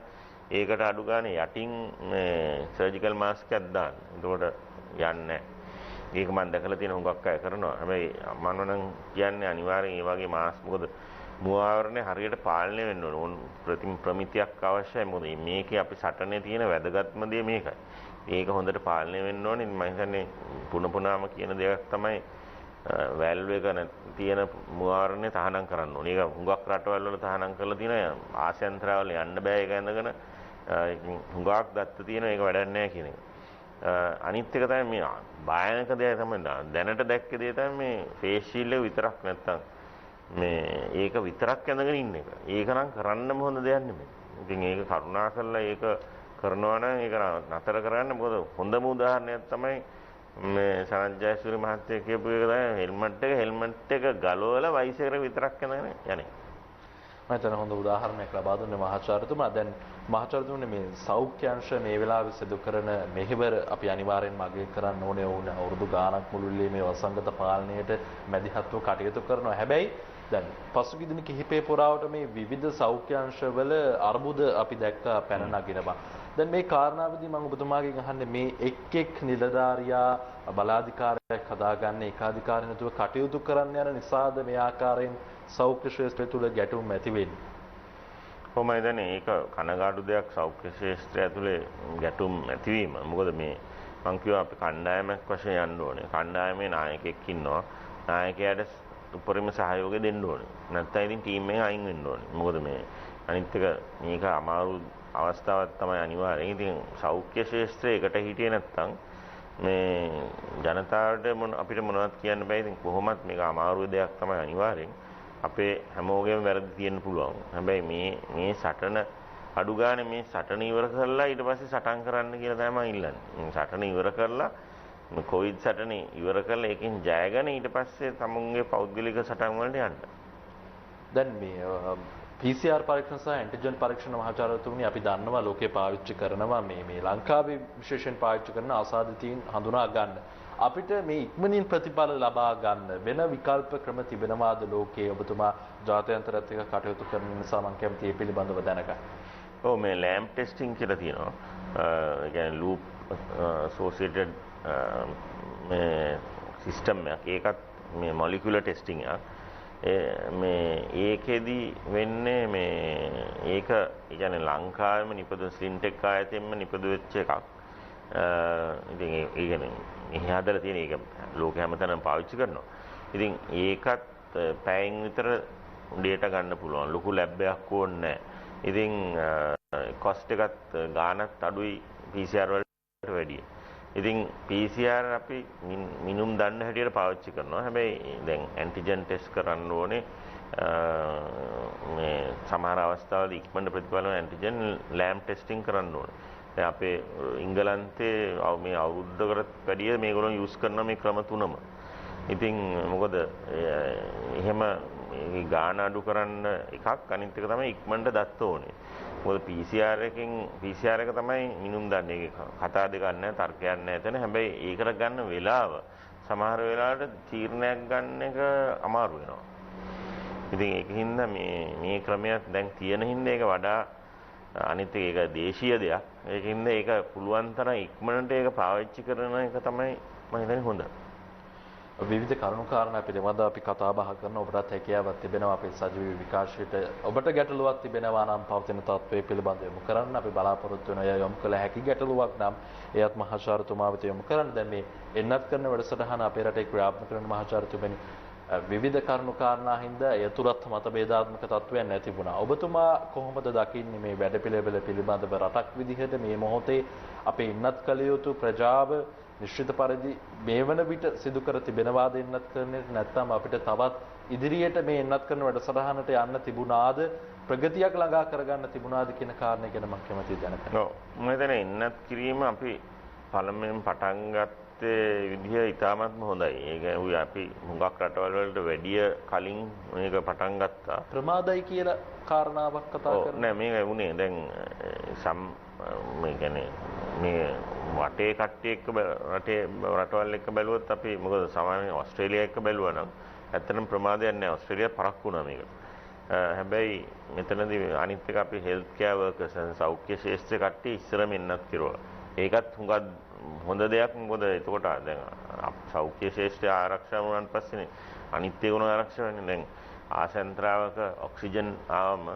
ඒකට අඩු ගානේ යටින් මේ සර්ජිකල් මාස්ක් එකක් දාන්න. එතකොට යන්නේ නැහැ. ඒක මම දැකලා තියෙන හුඟක් අය කරනවා. හැබැයි මම නම් කියන්නේ අනිවාර්යෙන් ඒ වගේ මාස් මොකද මුව ආවරණය හරියට පාලනය වෙන්න ඕන. ප්‍රමිතියක් අවශ්‍යයි. මොකද මේකේ අපි සටනේ තියෙන වැදගත්ම දේ මේකයි. ඒක හොඳට පාලනය වෙන්න ඕනේ. මම හිතන්නේ පුනාම කියන දෙයක් තමයි වැල්ව් එක තියෙන මුව ආවරණය තහනම් කරන්න ඕනේ. ඒක හුඟක් රටවල් වල තහනම් කරලා තියෙනවා. ආසියාන්තරවල යන්න බෑ ඒක ඇඳගෙන හුඟක් දත්ත තියෙනවා. ඒක වැඩක් නැහැ කියන එක. අනිත් එක තමයි මේ භයානක දේ තමයි දැනට දැක්ක දේ තමයි මේ ෆේස් ෂීල්ඩ් එක විතරක් නැත්තම් මේ ඒක විතරක් ඇඳගෙන ඉන්න එක. ඒක නම් කරන්නම හොඳ දෙයක් නෙමෙයි. ඉතින් ඒක කරුණා කරලා ඒක කරනවා නම් ඒක නතර කරන්න. මොකද හොඳම උදාහරණයක් තමයි මේ සනත් ජයසූරිය මහත්තයා කියපු එක තමයි හෙල්මට් එක ගලවලා වයිස් එකට විතරක් ඇඳගෙන යන්නේ. මම හිතන හොඳ උදාහරණයක් ලබා දුන්නේ මහාචාර්යතුමා. දැන් මහාචාර්යතුමනි මේ සෞඛ්‍ය අංශ මේ වෙලාවේ සිදු කරන මෙහෙවර අපි අනිවාර්යෙන්ම අගය කරන්න ඕනේ. වුණ අවුරුදු ගාණක් මුළුල්ලේ මේ වසංගත පාලනයට මැදිහත්ව කටයුතු කරනවා. හැබැයි දැන් පසුගිය දින කිහිපේ පුරාවට මේ විවිධ සෞඛ්‍ය අංශවල අර්බුද අපි දැක්කා පැන නගිනවා. දැන් මේ කාරණාවේදී මම ඔබතුමාගෙන් අහන්නේ මේ එක් නිලධාරියා බලාධිකාරියක් හදාගන්න ඒකාධිකාරිය නැතුව කටයුතු කරන්න යන නිසාද මේ ආකාරයෙන් සෞඛ්‍ය ශාස්ත්‍රය තුළ ගැටුම් ඇති වෙන්නේ? කොහොමද දැනේ ඒක කනගාටු දෙයක් සෞඛ්‍ය ශාස්ත්‍රය ඇතුලේ ගැටුම් ඇතිවීම. මොකද මේ මං කියවා අපි කණ්ඩායමක් වශයෙන් යන්න ඕනේ. කණ්ඩායමේ නායකයෙක් ඉන්නවා. නායකයාට උපරිම සහයෝගය දෙන්න ඕනේ. නැත්නම් ඉතින් ටීම් එකෙන් අයින් වෙන්න ඕනේ. මොකද මේ අනිත් එක මේක අමාරු අවස්ථාවක් තමයි අනිවාර්යෙන්. ඉතින් සෞඛ්‍ය ශාස්ත්‍රය එකට හිටියේ නැත්නම් මේ ජනතාවට අපිට මොනවද කියන්න බෑ. ඉතින් කොහොමත් මේක අමාරු දෙයක් තමයි අනිවාර්යෙන්. අපේ හැමෝගෙම වැරදි තියෙන්න පුළුවන්. හැබැයි මේ සටන අඩු ගානේ මේ සටන ඉවර කරලා ඊට පස්සේ සටන් කරන්න කියලා තමයි මම ඉල්ලන්නේ. සටන ඉවර කරලා මේ කොවිඩ් සටනේ ඉවර කරලා ඒකෙන් ජයගෙන ඊට පස්සේ තමුන්ගේ පෞද්ගලික සටන් වලට යන්න. දැන් මේ PCR පරීක්ෂණ සහ ඇන්ටිජන් පරීක්ෂණ මහාචාර්යතුමනි අපි දන්නවා ලෝකේ පාවිච්චි කරනවා මේ ලංකාවේ විශේෂයෙන් පාවිච්චි කරන අසාධිතීන් හඳුනා ගන්න. අපිට මේ ඉක්මනින් ප්‍රතිඵල ලබා ගන්න වෙන විකල්ප ක්‍රම තිබෙනවාද ලෝකයේ? ඔබතුමා ජාත්‍යන්තරත් එක්ක කටයුතු කරන නිසා මම කැමතියි මේ පිළිබඳව දැනගන්න. ඔව් මේ ලැම්ප් ටෙස්ටිං කියලා තියෙනවා. ඒ කියන්නේ ලූප් ඇසෝසියේටඩ් මේ සිස්ටම් එකක්. ඒකත් මේ මොලිකියුලර් ටෙස්ටිං එකක්. ඒකෙදි වෙන්නේ මේ ඒක කියන්නේ ලංකාවේම නිපදවන ස්ලින්ටෙක් ආයතනයෙම නිපදවෙච්ච එකක්. ඉතින් ඒ කියන්නේ මෙහි හදලා තියෙන එක ලෝකෙ හැමතැනම පාවිච්චි කරනවා. ඉතින් ඒකත් පැයෙන් විතර උඩේට ගන්න පුළුවන්. ලොකු ලැබ් එකක් ඕනේ නැහැ. ඉතින් කොස්ට් එකත් ගාණත් අඩුයි PCR වලට වැඩිය. ඉතින් PCR අපි මිනුම් දන්න හැටියට පාවිච්චි කරනවා. හැබැයි දැන් ඇන්ටිජන් ටෙස්ට් කරන්න ඕනේ. මේ සමහර අවස්ථාවල ඉක්මනට ප්‍රතිඵල ඇන්ටිජන් ලෑම් ටෙස්ටිං කරන්න ඕනේ. දැන් අපේ ඉංගලන්තේ මේ අවුරුද්දකට වැඩිය මේගොල්ලෝ යූස් කරන මේ ක්‍රම තුනම. ඉතින් මොකද එහෙම ගාන අඩු කරන්න එකක් අනිත් එක තමයි ඉක්මනට දත්ත ඕනේ. මොකද PCR එක තමයි මිනුම් දන්නේ. ඒක කතා දෙකක් නැහැ, තර්කයක් නැහැ එතන. හැබැයි ඒකට ගන්න වෙලාව සමහර වෙලාවට තීරණයක් ගන්න එක අමාරු වෙනවා. ඉතින් ඒකින්ද මේ ක්‍රමයක් දැන් තියෙන හින්දා ඒක වඩා අනිත් ඒක දේශීය දෙයක්. ඒකින්ද ඒක පුළුවන් තරම් ඉක්මනට ඒක පාවිච්චි කරන එක තමයි මම හිතන්නේ හොඳ. විවිධ කරුණු කාරණා පිළිබඳව අපි කතා බහ කරන ඔබටත් හැකියාවක් තිබෙනවා අපේ සජීවී විකාශයට ඔබට ගැටලුවක් තිබෙනවා නම් පවතින තත්ත්වයේ පිළිබඳව යොමු කරන්න අපි බලාපොරොත්තු වෙන අය යොමු කළ හැකි ගැටලුවක් නම් එයත් මහාචාර්යතුමා වෙත යොමු කරන්න. දැන් මේ එන්නත් කරන වැඩසටහන අපේ රටේ ක්‍රියාත්මක කරන මහාචාර්යතුමනි විවිධ කරුණු කාරණා හින්දා යතුරත් මතභේදාත්මක තත්ත්වයන් නැතිුණා. ඔබතුමා කොහොමද දකින්නේ මේ වැඩපිළිවෙල පිළිබඳව රටක් විදිහට මේ මොහොතේ අපේ ඉන්නත් කළ යුතු ප්‍රජාව නිශ්චිත පරිදි මේ වන විට සිදු කර තිබෙනවාද එන්නත් කරන්නේ නැත්නම් අපිට තවත් ඉදිරියට මේ එන්නත් කරන වැඩසටහනට යන්න තිබුණාද ප්‍රගතියක් ළඟා කරගන්න තිබුණාද කියන කාරණය ගැන මම කැමතියි දැනගන්න. ඔව් මම හිතන්නේ එන්නත් කිරීම අපි පළමුවෙන් පටන් ගත්තේ විදිය ඉතාමත්ම හොඳයි. ඒක අපි හුඟක් රටවල් වලට වැඩිය කලින් මේක පටන් ගත්තා. ප්‍රමාදයි කියලා කාරණාවක් කතා කරනවා. නෑ මේක වුණේ දැන් මේ කියන්නේ මේ වටේ කට්ටිය එක්ක රටේ රටවල් එක්ක බැලුවොත් අපි මොකද සාමාන්‍යයෙන් ඕස්ට්‍රේලියා එක්ක බැලුවා නම් ඇත්තටම ප්‍රමාදයක් නෑ. ඕස්ට්‍රේලියා පරක්කු වුණා මේක. හැබැයි මෙතනදී අනිත් එක අපි හෙල්ත් කෙයාර් වර්කර්ස් සෞඛ්‍ය ශාස්ත්‍ර කට්ටිය ඉස්සරම එන්නත් කිරුවා. ඒකත් හුඟක් හොඳ දෙයක්. මොකද එතකොට දැන් සෞඛ්‍ය ශාස්ත්‍රය ආරක්ෂා වුණාන් පස්සේනේ අනිත් ඒගොල්ලෝ ආරක්ෂා වෙන්නේ. දැන් ආසෙන්ත්‍රාවක ඔක්සිජන් ආවම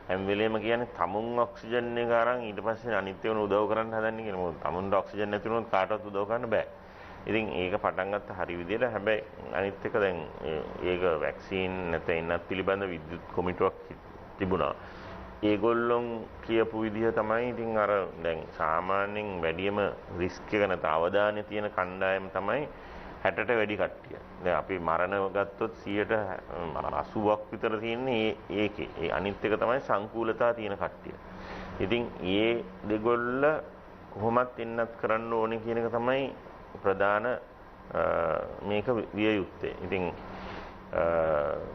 හැම වෙලේම කියන්නේ තමුන් ඔක්සිජන් එක අරන් ඊට පස්සේ අනිත් ඒවන උදව් කරන්න හදන්නේ කියලා. මොකද තමුන්ට ඔක්සිජන් නැති වුණොත් කාටවත් උදව් කරන්න බෑ. ඉතින් ඒක පටන් ගත්ත හරි විදියට. හැබැයි අනිත් එක දැන් ඒක වැක්සින් නැත්නම් එන්නත් පිළිබඳ විද්‍යුත් කොමිටුවක් තිබුණා. ඒගොල්ලොන් කියපු විදිහ තමයි ඉතින් අර දැන් සාමාන්‍යයෙන් වැඩිම රිස්ක් එක නැත්නම් අවධානය තියෙන කණ්ඩායම තමයි 60ට වැඩි කට්ටිය. දැන් අපි මරණ ගත්තොත් 80ක් විතර තියෙන්නේ ඒකේ. ඒ අනිත් එක තමයි සංකූලතා තියෙන කට්ටිය. ඉතින් ඒ දෙගොල්ල කොහොමත් එන්නත් කරන්න ඕනේ කියන එක තමයි ප්‍රධාන මේක විය යුත්තේ. ඉතින්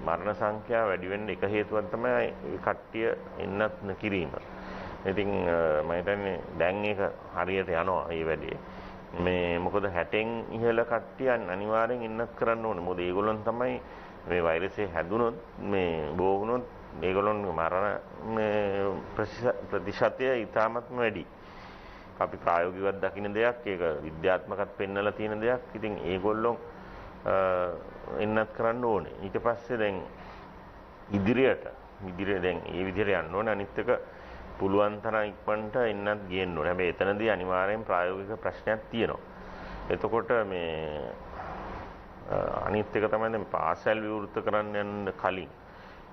මරණ සංඛ්‍යාව වැඩි වෙන්න එක හේතුවක් තමයි කට්ටිය එන්නත් නොකිරීම. ඉතින් මම හිතන්නේ දැන් ඒක හරියට යනවා මේ වැඩේ. මේ මොකද 60න් ඉහළ කට්ටිය අනිවාර්යෙන් ඉන්නත් කරන්න ඕනේ. මොකද ඒගොල්ලන් තමයි මේ වෛරසය හැදුනොත් මේ බෝ වුණොත් ඒගොල්ලන් මරණ මේ ප්‍රතිශතය ඉතාමත්ම වැඩි. අපි ප්‍රායෝගිකව දකින්න දෙයක්, ඒක විද්‍යාත්මකවත් පෙන්වලා තියෙන දෙයක්. ඉතින් ඒගොල්ලෝ එන්නත් කරන්න ඕනේ. ඊට පස්සේ දැන් ඉදිරියට දැන් මේ විදිහට යන්න ඕනේ. අනිත් එක පුළුවන් තරම් ඉක්මනට එන්නත් ගේන්න ඕනේ. හැබැයි එතනදී අනිවාර්යෙන් ප්‍රායෝගික ප්‍රශ්නයක් තියෙනවා. එතකොට මේ අනිත් එක තමයි දැන් පාසල් විවෘත කරන්න යන්න කලින්.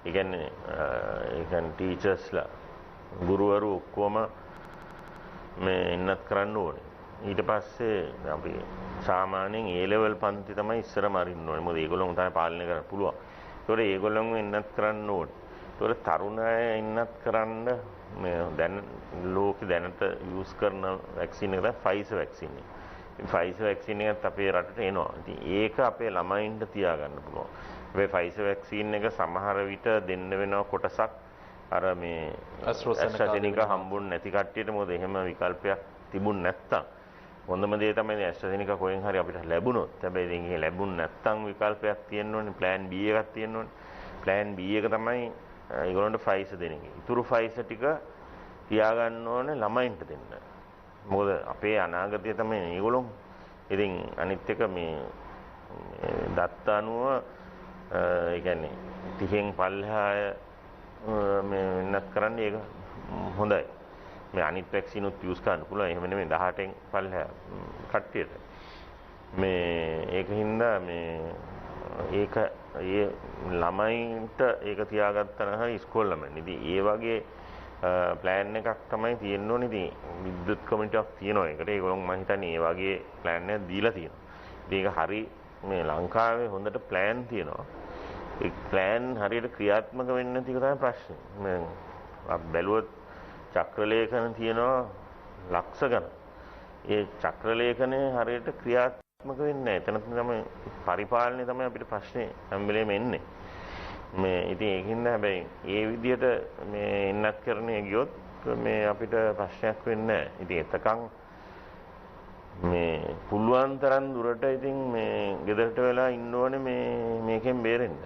ඒ කියන්නේ ටීචර්ස්ලා ගුරුවරු ඔක්කොම මේ එන්නත් කරන්න ඕනේ. ඊට පස්සේ අපි සාමාන්‍යයෙන් A level පන්ති තමයි ඉස්සරම අරින්න ඕනේ. මොකද ඒගොල්ලෝ තමයි පාලනය කරන්න පුළුවන්. ඒතකොට ඒගොල්ලෝ එන්නත් කරන්න ඕනේ. ඒතකොට තරුණ අය එන්නත් කරන්න මේ දැන් ලෝකෙ දැනට යූස් කරන වැක්සින් එක තමයි ෆයිසර් වැක්සින් එක. ෆයිසර් වැක්සින් එකත් අපේ රටට එනවා. ඉතින් ඒක අපේ ළමයින්ට තියාගන්න පුළුවන්. මේ ෆයිසර් වැක්සින් එක සමහර විට දෙන්න වෙනවා කොටසක් අර මේ ඇස්ට්‍රාසෙනිකා හම්බුනේ නැති කට්ටියට. මොකද එහෙම විකල්පයක් තිබුණ නැත්තම් හොඳම දේ තමයි ඇස්ට්‍රාසෙනිකා කොහෙන් හරි අපිට ලැබුණොත්. හැබැයි ඉතින් ඒක ලැබුණ නැත්තම් විකල්පයක් තියෙන්න ඕනේ. ප්ලෑන් B එකක් තියෙන්න ඕනේ. ප්ලෑන් B එක තමයි ඒගොල්ලන්ට ෆයිසර් දෙන එක. ඊටු ෆයිසර් ටික තියාගන්න ඕනේ ළමයින්ට දෙන්න. මොකද අපේ අනාගතය තමයි මේගොල්ලෝ. ඉතින් අනිත් එක මේ දත්ත අනුව ඒ කියන්නේ 30න් පල්ලෙහාය මේ වෙනත් කරන්නේ ඒක හොඳයි. මේ අනිත් වැක්සින් උත් යූස් කරන්න පුළුවන්. එහෙම නෙමෙයි 18න් පල්ලා කට්ටියට. මේ ඒකින්ද මේ ඒක ඒ ළමයින්ට ඒක තියාගත්තා නම් ඉස්කෝල ළමයින්. ඉතින් ඒ වගේ ප්ලෑන් එකක් තමයි තියෙන්න ඕනේ. ඉතින් විද්‍යුත් කමිටුවක් තියෙනවා ඒකට. ඒගොල්ලෝ මම හිතන්නේ ඒ වගේ ප්ලෑන් එකක් දීලා තියෙනවා. ඉතින් ඒක හරි මේ ලංකාවේ හොඳට ප්ලෑන් තියෙනවා. ඒ ප්ලෑන් හරියට ක්‍රියාත්මක වෙන්නේ නැති එක තමයි ප්‍රශ්නේ. මම බැලුවොත් චක්‍රලේඛන තියෙනවා ලක්ෂ ගණන්. ඒ චක්‍රලේඛනේ හරියට ක්‍රියාත්මක වෙන්නේ නැහැ. එතන තමයි පරිපාලනය තමයි අපිට ප්‍රශ්නේ හැම වෙලේම එන්නේ. මේ ඉතින් ඒකින්ද හැබැයි ඒ විදිහට මේ එන්නත් කරන්නේ ගියොත් මේ අපිට ප්‍රශ්නයක් වෙන්නේ නැහැ. ඉතින් එතකන් මේ පුළුවන් තරම් දුරට ඉතින් මේ ගෙදරට වෙලා ඉන්න ඕනේ මේකෙන් බේරෙන්න.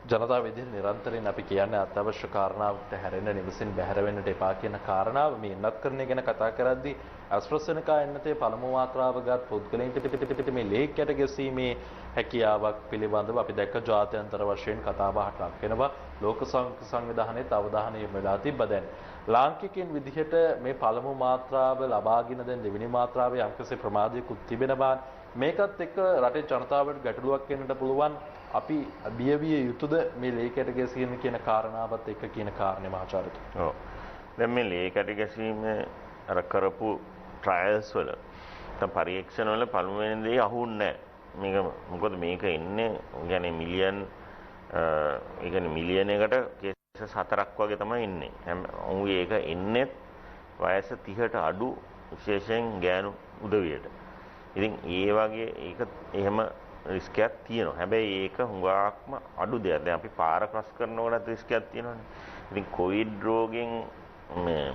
ජනතාව විදිහට නිරන්තරයෙන් අපි කියන්නේ අත්‍යවශ්‍ය කාරණාවට හැරෙන්න නිවසින් බැහැර වෙන්නට එපා කියන කාරණාව මේ එන්නත් කරන්නේ ගැන කතා කරද්දී AstraZeneca එන්නතේ පළමු මාත්‍රාව ගත් පුද්ගලයන්ට මේ ලේක් යට ගැසීමේ හැකියාවක් පිළිබඳව අපි දැක්ක ජාත්‍යන්තර වශයෙන් කතා බහට ලක් වෙනවා. ලෝක සංවිධානයේත් අවධානය යොමු වෙලා තිබ්බ. දැන් ලාංකිකයන් විදිහට මේ පළමු මාත්‍රාව ලබාගෙන දැන් දෙවෙනි මාත්‍රාවේ යම්කිසි ප්‍රමාදයකුත් තිබෙනවා. මේකත් එක්ක රටේ ජනතාවට ගැටලුවක් වෙන්නට පුළුවන්. අපි බියවිය යුතුද මේ ලේකැට ගැසීම කියන කාරණාවත් එක්ක කියන කාරණේ මහාචාර්යතුමා. ඔව්. දැන් මේ ලේකැට ගැසීම අර කරපු ට්‍රයල්ස් වල තම පරීක්ෂණ වල පළමුවෙනි දේ අහුන්නේ නැහැ. මේක මොකද මේක එන්නේ يعني මිලියන් මිලියන් එකට කේසස් 4ක් වගේ තමයි එන්නේ. ඒක එන්නේ වයස 30ට අඩු විශේෂයෙන් ගෑනු උදවියට. ඉතින් ඒ වගේ ඒක එහෙම රිස්ක් එකක් තියෙනවා. හැබැයි ඒක හුඟක්ම අඩු දෙයක්. දැන් අපි පාර ක්‍රොස් කරනකොට රිස්ක් එකක් තියෙනවානේ. ඉතින් කොවිඩ් රෝගෙන්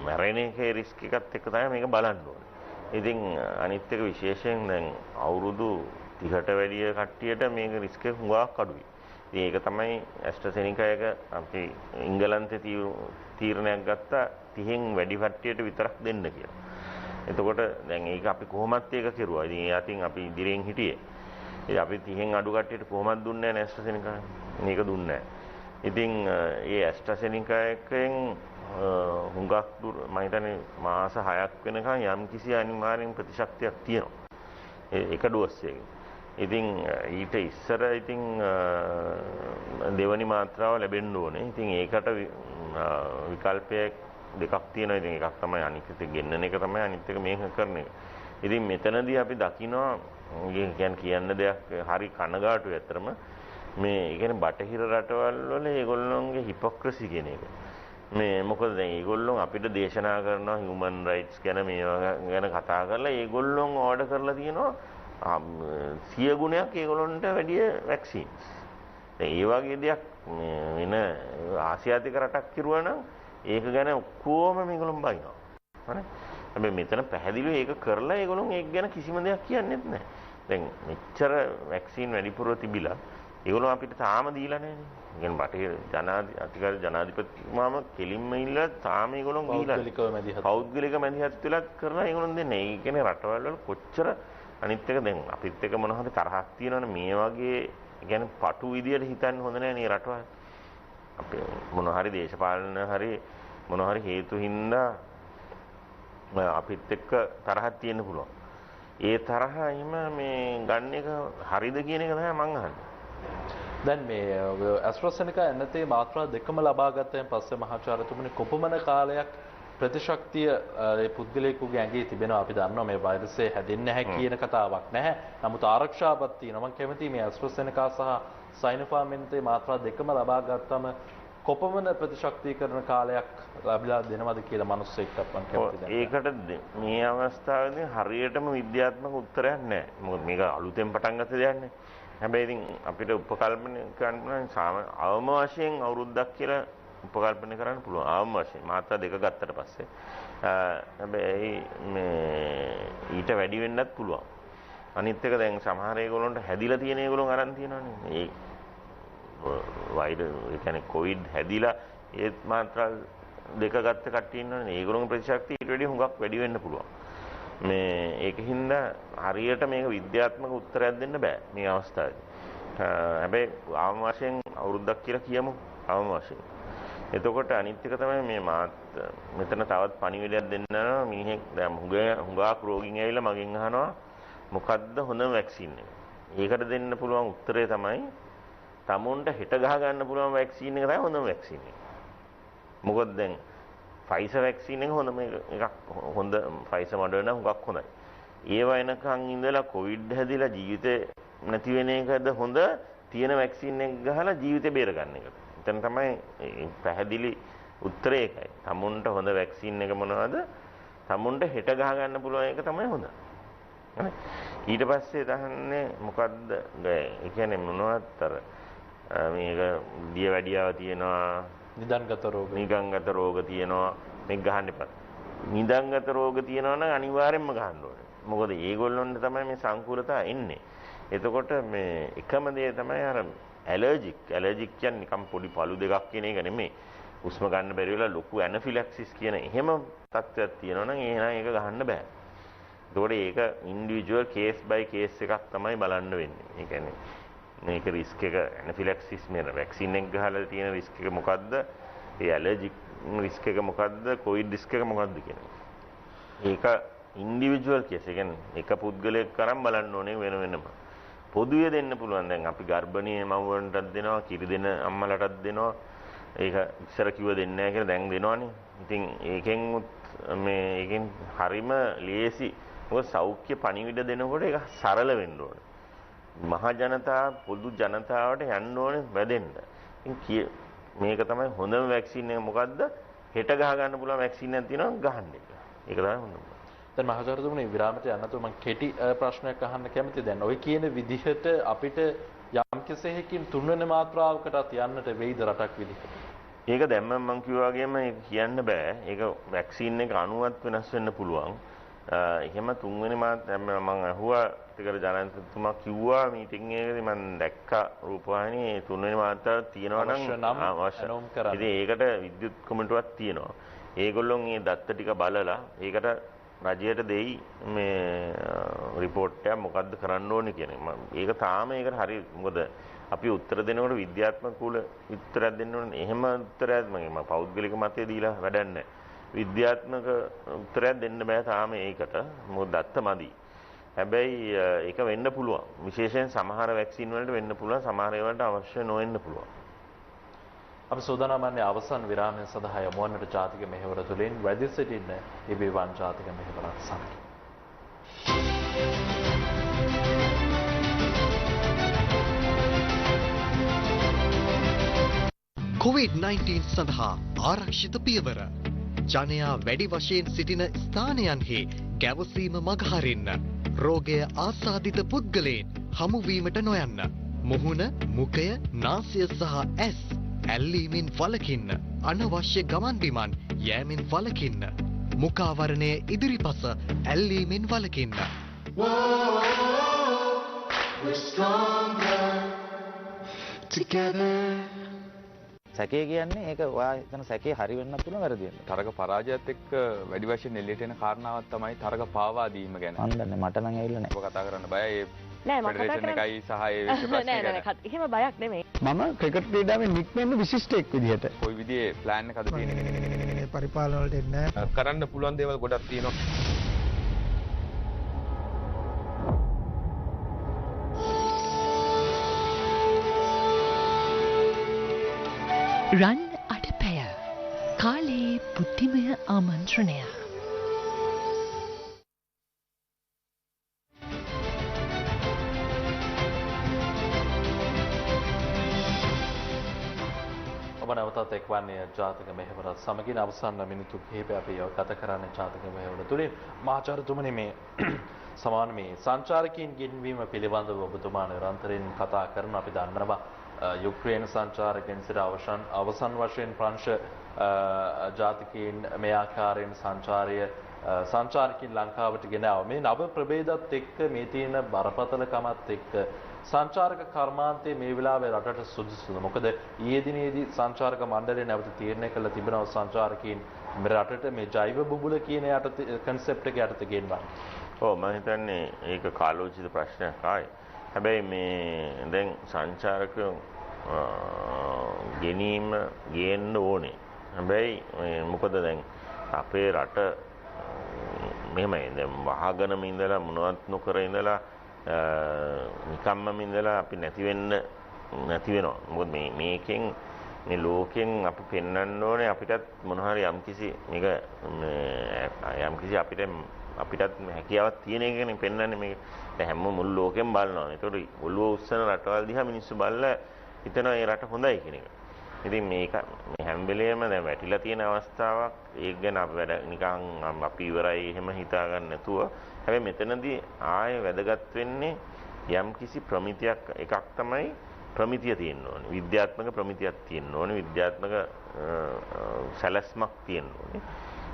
මැරෙන එකේ රිස්ක් එකත් එක්ක තමයි මේක බලන්න ඕනේ. ඉතින් අනිත් එක විශේෂයෙන් දැන් අවුරුදු 30ට වැඩිය කට්ටියට මේක රිස්ක් එක හුඟක් අඩුයි. ඉතින් ඒක තමයි AstraZeneca එක අපි ඉංගලන්තේ තීරණයක් ගත්තා 30න් වැඩි කට්ටියට විතරක් දෙන්න කියලා. එතකොට දැන් ඒක අපි කොහොමත් ඒක කෙරුවා. ඉතින් ඒ අතින් අපි ඉදිරියෙන් හිටියේ. ඒ අපි 30න් අඩු කට්ටියට කොහොමද දුන්නේ නැහැ AstraZeneca. මේක දුන්නේ නැහැ. ඉතින් ඒ AstraZeneca එකෙන් හුඟක් දුර මම හිතන්නේ මාස 6ක් වෙනකන් යම් කිසි අනිවාර්යෙන් ප්‍රතිශක්තියක් තියෙනවා. ඒක ඩෝස් එකකින්. ඉතින් ඊට ඉස්සර ඉතින් දෙවනි මාත්‍රාව ලැබෙන්න ඕනේ. ඉතින් ඒකට විකල්පයක් දෙකක් තියෙනවා. ඉතින් එකක් තමයි අනිත් එක ගෙන්නන එක තමයි අනිත් එක මේක කරන එක. ඉතින් මෙතනදී අපි දකිනවා කියන්න දෙයක් හරි කනගාටුයි ඇත්තටම මේ කියන්නේ බටහිර රටවල් වල ඒගොල්ලොන්ගේ හිපොක්‍රසි කියන එක. මේ මොකද දැන් ඒගොල්ලොන් අපිට දේශනා කරනවා හියුමන් රයිට්ස් ගැන මේවා ගැන කතා කරලා ඒගොල්ලොන් ඕඩර් කරලා තියෙනවා 100 ගුණයක් ඒගොල්ලොන්ට වැඩිය වැක්සින්ස්. දැන් ඒ වගේ දෙයක් වෙන ආසියාතික රටක් කිරුවා නම් ඒක ගැන ඔක්කොම මේගොල්ලොන් බයිනවා. හරි. හැබැයි මෙතන පැහැදිලිව ඒක කරලා ඒගොල්ලොන් ඒක ගැන කිසිම දෙයක් කියන්නේත් නැහැ. දැන් මෙච්චර වැක්සින් වැඩිපුර තිබිලා ඒගොල්ලෝ අපිට තාම දීලා නැහැනේ. කියන්නේ බටහිර ජනාධිපතිතුමාම කෙලින්ම ඉල්ලලා තාම ඒගොල්ලෝ ගිහිලා පෞද්ගලික මැදිහත් වෙලා කරලා ඒගොල්ලෝ දෙන්නේ. ඒ කියන්නේ රටවල් වල කොච්චර අනිත් එක දැන් අපිත් එක මොන හරි තරහක් තියෙනවනේ මේ වගේ කියන්නේ පටු විදියට හිතන්න හොඳ නැහැ නේ රටවල්. අපේ මොන හරි දේශපාලන හරි මොන හරි හේතු හින්දා අපිත් එක්ක තරහක් තියෙන්න පුළුවන්. ඒ තරහ එහෙම මේ ගන්න එක හරිද කියන එක තමයි මම අහන්නේ. දැන් මේ AstraZeneca එන්නතේ මාත්‍රා දෙකම ලබා ගත්තයින් පස්සේ මහාචාර්යතුමනි කොපමණ කාලයක් ප්‍රතිශක්තිය ඒ පුද්ගලයෙකුගේ ඇඟේ තිබෙනවා. අපි දන්නවා මේ වෛරසය හැදෙන්නේ නැහැ කියන කතාවක් නැහැ. නමුත් ආරක්ෂාවක් තියෙනවා. මම කැමතියි මේ AstraZeneca සහ Sinopharm එන්නතේ මාත්‍රා දෙකම ලබා ගත්තම කොපමණ ප්‍රතිශක්තිකරණ කාලයක් ලැබිලා දෙනවද කියලා මිනිස්සෙක්ට මම කැමතියි. ඒකට මේ අවස්ථාවේදී හරියටම විද්‍යාත්මක උත්තරයක් නැහැ. මොකද මේක අලුතෙන් පටන් ගත්ත දෙයක් නේ. හැබැයි ඉතින් අපිට උපකල්පන කරන්න අවම වශයෙන් අවුරුද්දක් කියලා උපකල්පන කරන්න පුළුවන්. අවම වශයෙන් මාත්‍රා දෙක ගත්තට පස්සේ. හැබැයි මේ ඊට වැඩි වෙන්නත් පුළුවන්. අනිත් එක දැන් සමහර ඒගොල්ලන්ට හැදිලා තියෙන ඒගොල්ලන් අරන් තියෙනවානේ. ඒ ඒ කියන්නේ කොවිඩ් හැදිලා ඒත් මාත්‍රා දෙක ගත්ත කට්ටිය ඉන්නවනේ. ඒගොල්ලන්ගේ ප්‍රතිශක්තිය ඊට වැඩි හුඟක් වැඩි වෙන්න පුළුවන්. මේ ඒකින්ද හරියට මේක විද්‍යාත්මක උත්තරයක් දෙන්න බෑ මේ අවස්ථාවේදී. හැබැයි ආම වශයෙන් අවුරුද්දක් කියලා කියමු. ආම වශයෙන්. එතකොට අනිත් එක තමයි මේ මාත් මෙතන තවත් පණිවිඩයක් දෙන්න යනවා. මිනිහෙක් දැන් හුඟක් රෝගීන් ඇවිල්ලා මගෙන් අහනවා මොකද්ද හොඳම වැක්සින් එක. ඒකට දෙන්න පුළුවන් උත්තරය තමයි තමුන්ට හෙට ගහ ගන්න පුළුවන් වැක්සින් එක තමයි හොඳම වැක්සින් එක. මොකද දැන් ෆයිසර් වැක්සින් එක හොඳම එකක්. හොඳ ෆයිසර් මොඩර්නා හුඟක් හොඳයි. ඒව එනකන් ඉඳලා කොවිඩ් හැදිලා ජීවිතේ නැති වෙන එකද හොඳ තියෙන වැක්සින් එක ගහලා ජීවිතේ බේර ගන්න එකද. එතන තමයි පැහැදිලි උත්තරය ඒකයි. තමුන්ට හොඳ වැක්සින් එක මොනවද? තමුන්ට හෙට ගහ ගන්න පුළුවන් එක තමයි හොඳ. ඊට පස්සේ දහන්නේ මොකද්ද? ඒ කියන්නේ මොනවද අර මේක දිය වැඩියාව තියෙනවා, නිදන්ගත රෝග තියෙනවා. මේක ගහන්න එපා. නිදන්ගත රෝග තියෙනවා නම් අනිවාර්යෙන්ම ගහන්න ඕනේ. මොකද ඒගොල්ලොන්ට තමයි මේ සංකූලතා එන්නේ. එතකොට මේ එකම දේ තමයි අර ඇලර්ජික් කියන්නේ නිකම් පොඩි පළු දෙකක් කියන එක නෙමෙයි. උස්ම ගන්න බැරි වෙලා ලොකු ඇනෆිලැක්සිස් කියන එහෙම තත්ත්වයක් තියෙනවා නම් එහෙනම් ඒක ගහන්න බෑ. ඒතකොට ඒක ඉන්ඩිවිජුවල් කේස් බයි කේස් එකක් තමයි බලන්න වෙන්නේ. ඒ කියන්නේ මේක රිස්ක් එක ඇනෆිලැක්සිස් මේ වැක්සින් එක ගහලා තියෙන රිස්ක් එක මොකද්ද? ඒ ඇලර්ජික් රිස්ක් එක මොකද්ද? කොවිඩ් රිස්ක් එක මොකද්ද කියන එක. ඒක ඉන්ඩිවිජුවල් කේස්. ඒ කියන්නේ එක පුද්ගලයෙක් කරන් බලන්න ඕනේ වෙන වෙනම. පොදුවේ දෙන්න පුළුවන්. දැන් අපි ගර්භණී මව්වන්ටත් දෙනවා, කිරි දෙන අම්මලටත් දෙනවා. ඒක ඉස්සර කිව්ව දෙන්නේ නැහැ කියලා දැන් දෙනවනේ. ඉතින් ඒකෙන් හරිම ලේසි. මොකද සෞඛ්‍ය පණිවිඩ දෙනකොට ඒක සරල වෙන්න ඕනේ. මහා ජනතාව පොදු ජනතාවට යන්න ඕනේ වැදෙන්න. ඉතින් මේක තමයි හොඳම වැක්සින් එක මොකද්ද? හෙට ගහ ගන්න පුළුවන් වැක්සින් එකක් තියෙනවා ගහන්න එක. ඒක තමයි හොඳම. දැන් මහාචාර්යතුමනි විරාමයට යන්නතු මම කෙටි ප්‍රශ්නයක් අහන්න කැමතියි. දැන් ඔය කියන විදිහට අපිට යම් කෙසේකින් තුන්වෙනි මාත්‍රාවකටත් යන්නට වෙයිද රටක් විදිහට? ඒක දැම්මම මම කිව්වා වගේම ඒක කියන්න බෑ. ඒක වැක්සින් එක අනුවත් වෙනස් වෙන්න පුළුවන්. එහෙම තුන්වෙනි මම අහුවා ටිකර ජනන්තුමා කිව්වා මීටින් එකේදී මම දැක්කා රූපවාහිනියේ තුන්වෙනි මාත්‍රාව තියෙනවා නම් අවශ්‍ය. ඉතින් ඒකට විද්‍යුත් කොමිටුවක් තියෙනවා. ඒගොල්ලොන් මේ දත්ත ටික බලලා ඒකට රජයට දෙයි මේ රිපෝට් එක මොකද්ද කරන්න ඕනේ කියන එක. ඒක තාම ඒකට හරි මොකද අපි උත්තර දෙනකොට විද්‍යාත්මක කුල උත්තරයක් දෙන්න ඕනේ. එහෙම උත්තරයක් මම පෞද්ගලික මතය දීලා වැඩක් නැහැ. විද්‍යාත්මක උත්තරයක් දෙන්න බෑ තාම ඒකට. මොකද දත්ත මදි. හැබැයි ඒක වෙන්න පුළුවන්. විශේෂයෙන් සමහර වැක්සින් වලට වෙන්න පුළුවන්. සමහර ඒවාට අවශ්‍ය නොවෙන්න පුළුවන්. අපි සූදානම් වන්නේ අවසන් විරාමය සඳහා යමු වන්නට ජාතික මෙහෙවර තුළින් වැඩි සිටින්න ඉබේවන් ජාතික මෙහෙවරත් සමග. COVID-19 සඳහා ආරක්ෂිත පියවර. ජනයා වැඩි වශයෙන් සිටින ස්ථානයන්හි ගැවසීම මගහරින්න. රෝගය ආසාදිත පුද්ගලයන් හමුවීමට නොයන්න. මුහුණ, මුඛය, නාසය සහ ඇස් ඇල්ලීමෙන් වළකින්න. අනවශ්‍ය ගමන් බිමන් යෑමෙන් වළකින්න. මුඛාවරණය ඉදිරිපස ඇල්ලීමෙන් වළකින්න. සැකේ කියන්නේ ඒක ඔයා හිතන සැකේ හරි වෙන්නත් පුළුවන් වැරදි වෙන්න. තරග පරාජයත් එක්ක වැඩි වශයෙන් එළියට එන කාරණාවක් තමයි තරග පාවා දීම ගැන. මම දන්නේ මට නම් ඇවිල්ලා නැහැ. ඔබ කතා කරන්න බයයි. නෑ මම කතා ෆෙඩරේෂන් එකයි සහ ඒ වෙච්ච ප්‍රශ්නේ ගැන. නෑ එහෙම බයක් නෙමෙයි. මම ක්‍රිකට් ක්‍රීඩාවේ නික්මෙන්න විශිෂ්ටයෙක් විදිහට. කොයි විදිහේ ප්ලෑන් එකද තියෙන්නේ? පරිපාලන වලට එන්නේ නැහැ. කරන්න පුළුවන් දේවල් ගොඩක් තියෙනවා. රන් අඩපැය කාලේ බුද්ධිමය ආමන්ත්‍රණය. ඔබ නැවතත් එක්වන්නේ ජාතික මෙහෙවරත් සමගින් අවසන් මිනිත්තු කිහිපයක් අපි ගත කරන්නේ ජාතික මෙහෙවර තුලින්. මහාචාර්යතුමනි මේ සමාන මේ සංචාරකයන් ගෙන්වීම පිළිබඳව ඔබතුමා නිරන්තරයෙන් කතා කරන අපි දන්නවා යුක්‍රේන සංචාරකයන් සිට අවසන් වශයෙන් ප්‍රංශ ජාතිකයන් මේ ආකාරයෙන් සංචාරකයන් ලංකාවට ගෙන ආව. මේ නව ප්‍රභේදත් එක්ක මේ තියෙන බරපතලකමත් එක්ක සංචාරක කර්මාන්තයේ මේ වෙලාවේ රටට සුදුසුද? මොකද ඊයේ දිනේදී සංචාරක මණ්ඩලය නැවත තීරණය කළ තිබෙනවා සංචාරකයන් මේ රටට මේ ජෛව බුබුල කියන කන්සෙප්ට් එක යටතේ ගෙන්වන්න. ඔව් මම හිතන්නේ ඒක කාලෝචිත ප්‍රශ්නයක් ආයේ. හැබැයි මේ දැන් සංචාරකයෝ ගෙනීම ගේන්න ඕනේ. හැබැයි මොකද දැන් අපේ රට මෙහෙමයි දැන් වහගෙනම ඉඳලා මොනවත් නොකර ඉඳලා නිකම්මම ඉඳලා අපි නැති වෙනවා. මොකද මේකෙන් මේ ලෝකෙන් අපි පෙන්වන්න ඕනේ අපිටත් මොන හරි යම්කිසි මේක යම්කිසි අපිටත් හැකියාවක් තියෙන එකනේ පෙන්වන්නේ මේක. දැන් හැම මුළු ලෝකෙම බලනවා. ඒතකොට ඔළුව උස්සන රටවල් දිහා මිනිස්සු බලලා හිතනවා මේ රට හොඳයි කියන එක. ඉතින් මේක මේ හැම වෙලේම දැන් වැටිලා තියෙන අවස්ථාවක්. ඒක ගැන අපි වැඩ නිකන් අපි ඉවරයි එහෙම හිතා ගන්න නැතුව. හැබැයි මෙතනදී ආයේ වැදගත් වෙන්නේ යම්කිසි ප්‍රමිතියක් එකක් තමයි ප්‍රමිතිය තියෙන්න ඕනේ. විද්‍යාත්මක ප්‍රමිතියක් තියෙන්න ඕනේ. විද්‍යාත්මක සැලැස්මක් තියෙන්න ඕනේ.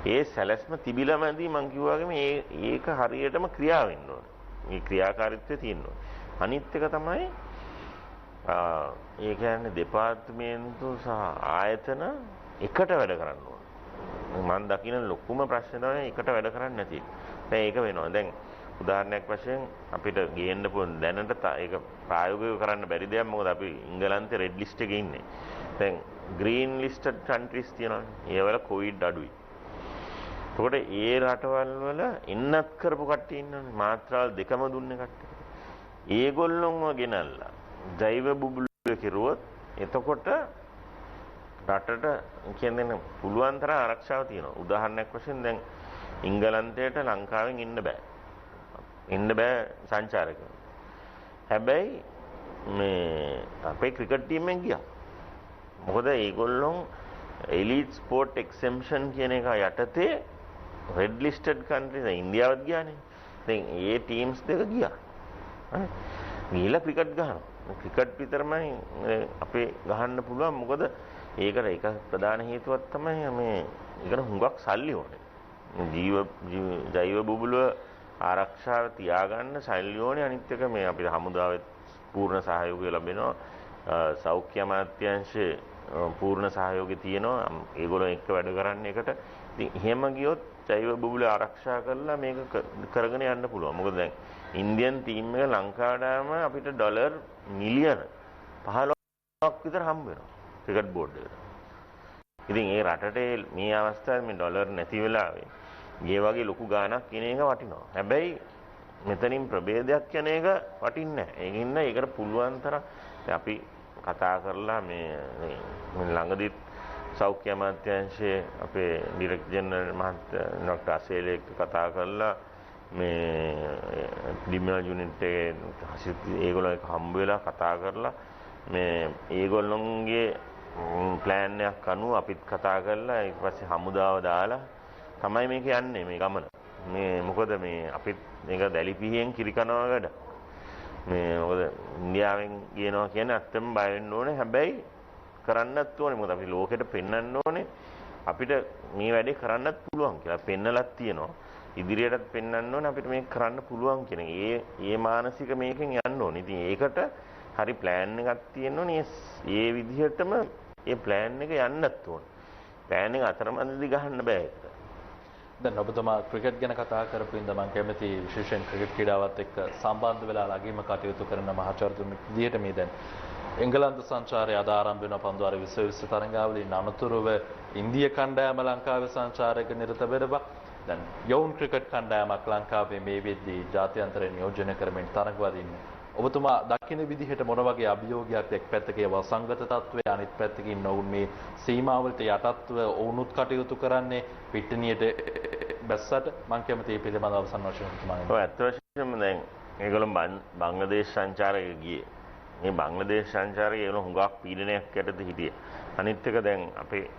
ඒ සැලැස්ම තිබිලමදී මම කිව්වාගේ මේක හරියටම ක්‍රියා වෙන්න ඕනේ. මේ ක්‍රියාකාරීත්වය තියෙන්න ඕනේ. අනිත් එක තමයි ඒ කියන්නේ දෙපාර්තමේන්තු සහ ආයතන එකට වැඩ කරන්න ඕනේ. මම දකින ලොකුම ප්‍රශ්නේ තමයි එකට වැඩ කරන්නේ නැති එක. දැන් ඒක වෙනවා. දැන් උදාහරණයක් වශයෙන් අපිට ගේන්න පුළුවන් දැනට ඒක ප්‍රායෝගිකව කරන්න බැරි දෙයක්. මොකද අපි ඉංගලන්තේ රෙඩ් ලිස්ට් එකේ ඉන්නේ. දැන් ග්‍රීන් ලිස්ටඩ් කන්ට්‍රීස් තියෙනවානේ. ඒවල කොවිඩ් අඩුයි. එතකොට ඒ රටවල් වල ඉන්නත් කරපු කට්ටිය ඉන්නවනේ. මාත්‍රාල් දෙකම දුන්නේ කට්ටිය. ඒගොල්ලොන්ව ගෙනල්ලා ජෛව බුබුලුව කෙරුවොත් එතකොට රටට කියන්නේ පුළුවන් තරම් ආරක්ෂාව තියෙනවා. උදාහරණයක් වශයෙන් දැන් ඉංගලන්තයට ලංකාවෙන් ඉන්න බෑ සංචාරකයෝ. හැබැයි මේ අපේ ක්‍රිකට් ටීම් එකෙන් ගියා. මොකද ඒගොල්ලොන් එලීට් ස්පෝර්ට් එක්සෙම්පෂන් කියන එක යටතේ රෙඩ් ලිස්ටඩ් කන්ට්‍රීස් ඉන්දියාවත් ගියානේ. දැන් ඒ ටීම්ස් දෙක ගියා. හරි. ගිහලා ක්‍රිකට් ගහනවා. ක්‍රිකට් විතරමයි අපේ ගහන්න පුළුවන්. මොකද ඒකට එක ප්‍රධාන හේතුවක් තමයි මේ ඒකට හුඟක් සල්ලි ඕනේ. ජෛව බුබුලුව ආරක්ෂාව තියාගන්න සල්ලි ඕනේ. අනිත් එක මේ අපේ හමුදාවේ පූර්ණ සහයෝගය ලැබෙනවා. සෞඛ්‍ය අමාත්‍යාංශයේ පූර්ණ සහයෝගය තියෙනවා. ඒගොල්ලෝ එක්ක වැඩ කරන්න එකට. ඉතින් එහෙම ගියොත් ජෛව බුබුලුව ආරක්ෂා කරලා මේක කරගෙන යන්න පුළුවන්. මොකද දැන් ඉන්දියන් ටීම් එක ලංකාවට ආවම අපිට ඩොලර් මිලියන 15ක් විතර හම්බ වෙනවා ක්‍රිකට් බෝඩ් එකට. ඉතින් ඒ රටට මේ අවස්ථාවේ මේ ඩොලර් නැති වෙලාවේ මේ වගේ ලොකු ගාණක් කියන එක වටිනවා. හැබැයි මෙතනින් ප්‍රභේදයක් කියන එක වටින්නේ නැහැ. ඒකින්න ඒකට පුළුවන් තරම් අපි කතා කරලා මේ ළඟදිත් සෞඛ්‍ය අමාත්‍යාංශයේ අපේ ඩිරෙක්ටර් ජෙනරල් මහත්තයා ડોક્ટર අසේලේ කතා කරලා මේ ඩිමිනල් යුනිට් එකේ ඒගොල්ලෝ එක හම්බ වෙලා කතා කරලා මේ ඒගොල්ලොන්ගේ ප්ලෑන් එකක් අනුව අපිත් කතා කරලා ඊට පස්සේ හමුදාව දාලා තමයි මේක යන්නේ මේ ගමන. මේ මොකද මේ අපිත් මේක දැලිපිහියෙන් කිරි කනවා වැඩ. මේ මොකද ඉන්දියාවෙන් කියනවා කියන්නේ අත්තම බය වෙන්න ඕනේ. හැබැයි කරන්නත් ඕනේ. මොකද අපි ලෝකෙට පෙන්වන්න ඕනේ අපිට මේ වැඩේ කරන්නත් පුළුවන් කියලා පෙන්නලක් තියෙනවා. ඉදිරියටත් පෙන්වන්න ඕනේ අපිට මේක කරන්න පුළුවන් කියන එක. ඒ මානසික මේකෙන් යන්න ඕනේ. ඉතින් ඒකට හරි ප්ලෑන් එකක් තියෙන්න ඕනේ. ඒ විදිහටම ඒ ප්ලෑන් එක යන්නත් ඕනේ. ප්ලෑන් එක අතරමැදදී ගහන්න බෑ ඒක. දැන් ඔබතුමා ක්‍රිකට් ගැන කතා කරපු ඉඳන් මම කැමති විශේෂයෙන් ක්‍රිකට් ක්‍රීඩාවත් එක්ක සම්බන්ධ වෙලා ළඟින්ම කටයුතු කරන මහාචාර්යතුමෙක් විදිහට මේ දැන් එංගලන්ත සංචාරය අද ආරම්භ වෙන පන්දුවාර 2020 තරඟාවලින් අනතුරුව ඉන්දිය කණ්ඩායම ලංකාවේ සංචාරයක නිරත වෙනවා. දැන් යෝන් ක්‍රිකට් කණ්ඩායමක් ලංකාවේ මේ වෙද්දී ජාත්‍යන්තරය නියෝජනය කරමින් තරඟවදින්නේ. ඔබතුමා දකින්න විදිහට මොන වගේ අභියෝගයක් එක් පැත්තක වසංගත තත්ත්වය අනිත් පැත්තකින් ඔවුන් මේ සීමාවලට යටත්ව ඔවුනුත් කටයුතු කරන්නේ පිට්ටනියට බැස්සට මම කැමති මේ පිළිබඳව අවසන් වශයෙන් ඔබතුමා. ඔව් අත් වශයෙන්ම දැන් මේගොල්ලෝ බංග්ලාදේශ සංචාරයක ගියේ. මේ බංග්ලාදේශ සංචාරයේ ඒගොල්ලෝ හුඟක් පීඩනයක් යටතේ හිටියේ. අනිත් එක දැන් අපේ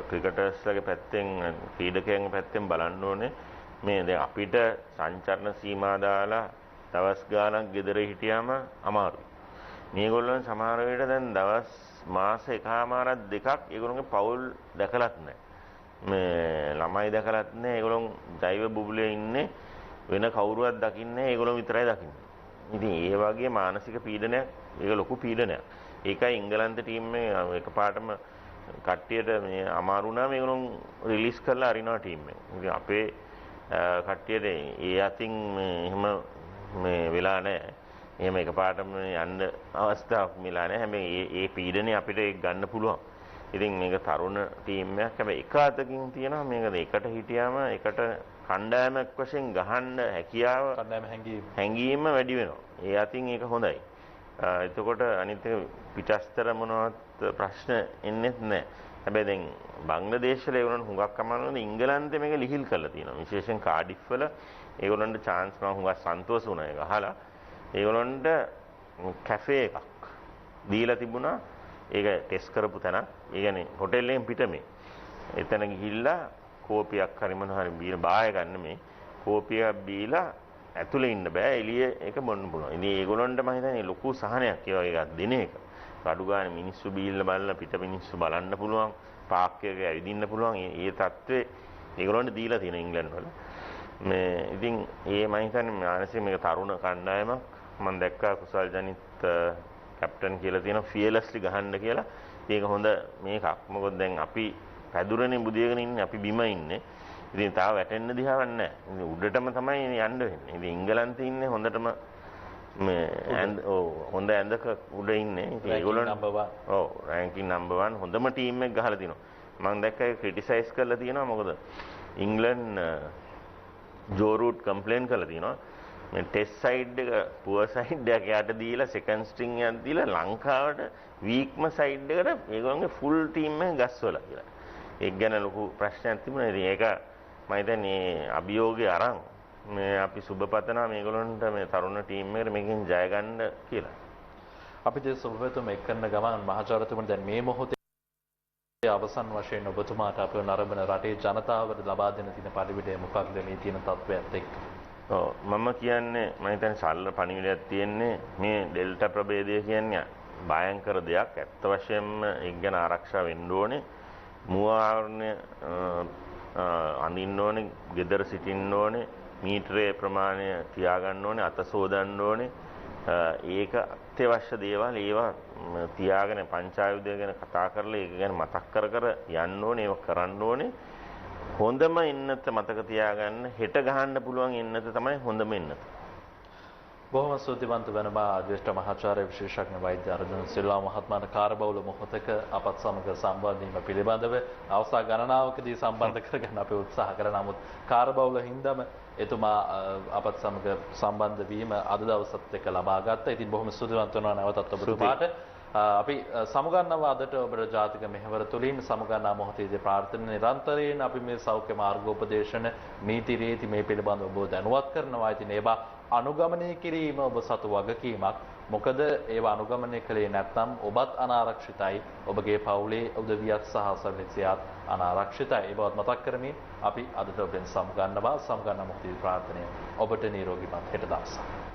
ක්‍රිකටර්ස්ලගේ පැත්තෙන් ක්‍රීඩකයන්ගේ පැත්තෙන් බලන්න ඕනේ මේ දැන් අපිට සංචරණ සීමා දාලා දවස් ගාණක් ගෙදර හිටියාම අමාරුයි. මේගොල්ලන් සමහර වෙලට දැන් දවස් මාස එකමාරක් දෙකක් ඒගොල්ලන්ගේ පවුල් දැකලත් නැහැ. මේ ළමයි දැකලත් නැහැ. ඒගොල්ලන් ජෛව බුබුලේ ඉන්නේ වෙන කවුරුවත් දකින්නේ නැහැ. ඒගොල්ලෝ විතරයි දකින්නේ. ඉතින් ඒ වගේ මානසික පීඩනයක් ඒක ලොකු පීඩනයක්. ඒකයි ඉංගලන්ත ටීම් එක එකපාරටම කට්ටියට මේ අමාරු වුණා මේගොල්ලෝ රිලීස් කරලා අරිනවා ටීම් එක. ඉතින් අපේ කට්ටියට ඒ අතින් එහෙම මේ වෙලා නැහැ. එහෙම එකපාරටම යන්න අවස්ථාවක් මිලා නැහැ. හැබැයි ඒ පීඩනේ අපිට ඒක ගන්න පුළුවන්. ඉතින් මේක තරුණ ටීම් එකක්. හැබැයි එක අතකින් තියෙනවා මේක එකට හිටියාම එකට කණ්ඩායමක් වශයෙන් ගහන්න හැකියාව හැංගීම වැඩි වෙනවා. ඒ අතින් ඒක හොඳයි. එතකොට අනිත් එක පිටස්තර මොනවත් ප්‍රශ්න එන්නේත් නැහැ. හැබැයි දැන් බංග්ලාදේශ වල ඒගොල්ලන් හුඟක් අමාරුනේ ඉංගලන්තේ මේක ලිහිල් කරලා තියෙනවා. විශේෂයෙන් කාඩිෆ් වල ඒගොල්ලන්ට chance මම හුඟක් සන්තෝෂ වුණා ඒක අහලා. ඒගොල්ලන්ට කැෆේ එකක් දීලා තිබුණා. ඒක ටෙස්ට් කරපු තැන. ඒ කියන්නේ හොටෙල් එකෙන් පිටමේ. එතන ගිහිල්ලා කෝපියක් හරි මොන හරි බීලා බාය ගන්න මේ කෝපියක් බීලා ඇතුලේ ඉන්න බෑ එළිය ඒක බොන්න පුළුවන්. ඉතින් ඒගොල්ලන්ට මම හිතන්නේ ලොකු සහනයක් ඒ වගේ එකක් දෙන එක. අඩු ගානේ මිනිස්සු බීලා බලලා පිට මිනිස්සු බලන්න පුළුවන්. පාක් එකක ඇවිදින්න පුළුවන්. ඒ තත්ත්වේ ඒගොල්ලන්ට දීලා තියෙන ඉංග්ලන්ඩ් වල. මේ ඉතින් ඒ මම හිතන්නේ මානසික මේක තරුණ කණ්ඩායමක්. මම දැක්කා කුසල් ජනිත් කැප්ටන් කියලා තියෙනවා ෆියර්ලස්ලි ගහන්න කියලා. ඒක හොඳ මේකක්. මොකද දැන් අපි පැදුරනේ බුදියගෙන ඉන්නේ අපි බිම ඉන්නේ. ඉතින් තාම වැටෙන්න දිහාවක් නැහැ. ඉතින් උඩටම තමයි යන්න වෙන්නේ. ඉතින් ඉංගලන්තේ ඉන්නේ හොඳටම මේ හොඳ ඇඳක උඩ ඉන්නේ. ඉතින් ඒගොල්ලෝ ඔව් රෑන්කින් නම්බර් 1 හොඳම ටීම් එක ගහලා තිනවා. මම දැක්කා ඒක ක්‍රිටිසයිස් කරලා තියෙනවා. මොකද ඉංග්ලන්ඩ් ජෝ රූට් කම්ප්ලේන් කරලා තියෙනවා. මේ ටෙස්ට් සයිඩ් එක පුවර් සයිඩ් එක යට දීලා සෙකන්ඩ් ස්ට්‍රිං එකක් දීලා ලංකාවට වීක්ම සයිඩ් එකට ඒගොල්ලන්ගේ ෆුල් ටීම් එක ගස්වලා කියලා. ඒක ගැන ලොකු ප්‍රශ්නයක් තිබුණා. ඉතින් ඒක මම හිතන්නේ අභියෝගය අරන් මේ අපි සුබපතනවා මේගොල්ලන්ට මේ තරුණ ටීම් එකට මේකෙන් ජය ගන්න කියලා. අපි જે සුබපතම එක් කරන ගමන් මහජනතුමනි දැන් මේ මොහොතේ අවසන් වශයෙන් ඔබතුමාට අපේ නරඹන රටේ ජනතාවට ලබා දෙන තියෙන පරිවිඩය මොකක්ද මේ තියෙන තත්ත්වයත් එක්ක? ඔව් මම කියන්නේ මම හිතන්නේ සරල පණිවිඩයක් තියෙන්නේ මේ ඩෙල්ටා ප්‍රභේදය කියන්නේ භයංකර දෙයක්. ඇත්ත වශයෙන්ම ඒක ගැන ආරක්ෂා වෙන්න ඕනේ. මුව ආවරණය අඳින්න ඕනේ, ගෙදර සිටින්න ඕනේ, මීටරයේ ප්‍රමාණය තියාගන්න ඕනේ, අත සෝදන්න ඕනේ. ඒක අත්‍යවශ්‍ය දේවල් ඒවා තියාගෙන පංචායුධය ගැන කතා කරලා ඒක ගැන මතක් කර කර යන්න ඕනේ, ඒක කරන්න ඕනේ. හොඳම එන්නත මතක තියාගන්න හෙට ගහන්න පුළුවන් එන්නත තමයි හොඳම එන්නත. බොහොම ස්තුතිවන්ත වෙනවා ජ්‍යෙෂ්ඨ මහාචාර්ය විශේෂඥ වෛද්‍ය අර්ජුන සිල්වා මහත්මයාට කාර්යබහුල මොහොතක අපත් සමග සම්බන්ධ වීම පිළිබඳව අවස්ථා ගණනාවකදී සම්බන්ධ කරගන්න අපි උත්සාහ කරා. නමුත් කාර්යබහුල හින්දාම එතුමා අපත් සමග සම්බන්ධ වීම අද දවසත් එක්ක ලබා ගත්තා. ඉතින් බොහොම ස්තුතිවන්ත වෙනවා නැවතත් ඔබතුමාට. අපි සමුගන්නවා අදට ඔබට ජාතික මෙහෙවර තුලින් සමුගන්නා මොහොතේදී ප්‍රාර්ථනා නිරන්තරයෙන් අපි මේ සෞඛ්‍ය මාර්ගෝපදේශන නීති රීති මේ පිළිබඳව ඔබ දැනුවත් කරනවා. ඉතින් ඒවා අනුගමනය කිරීම ඔබ සතු වගකීමක්. මොකද ඒවා අනුගමනය කළේ නැත්නම් ඔබත් අනාරක්ෂිතයි, ඔබගේ පවුලේ උදවියත් සහ සහෝදරියත් අනාරක්ෂිතයි. ඒ බවත් මතක් කරමින් අපි අදට ඔබෙන් සමුගන්නවා. සමුගන්නා මොහොතේදී ප්‍රාර්ථනාව ඔබට නිරෝගීමත් හෙට දවසක්.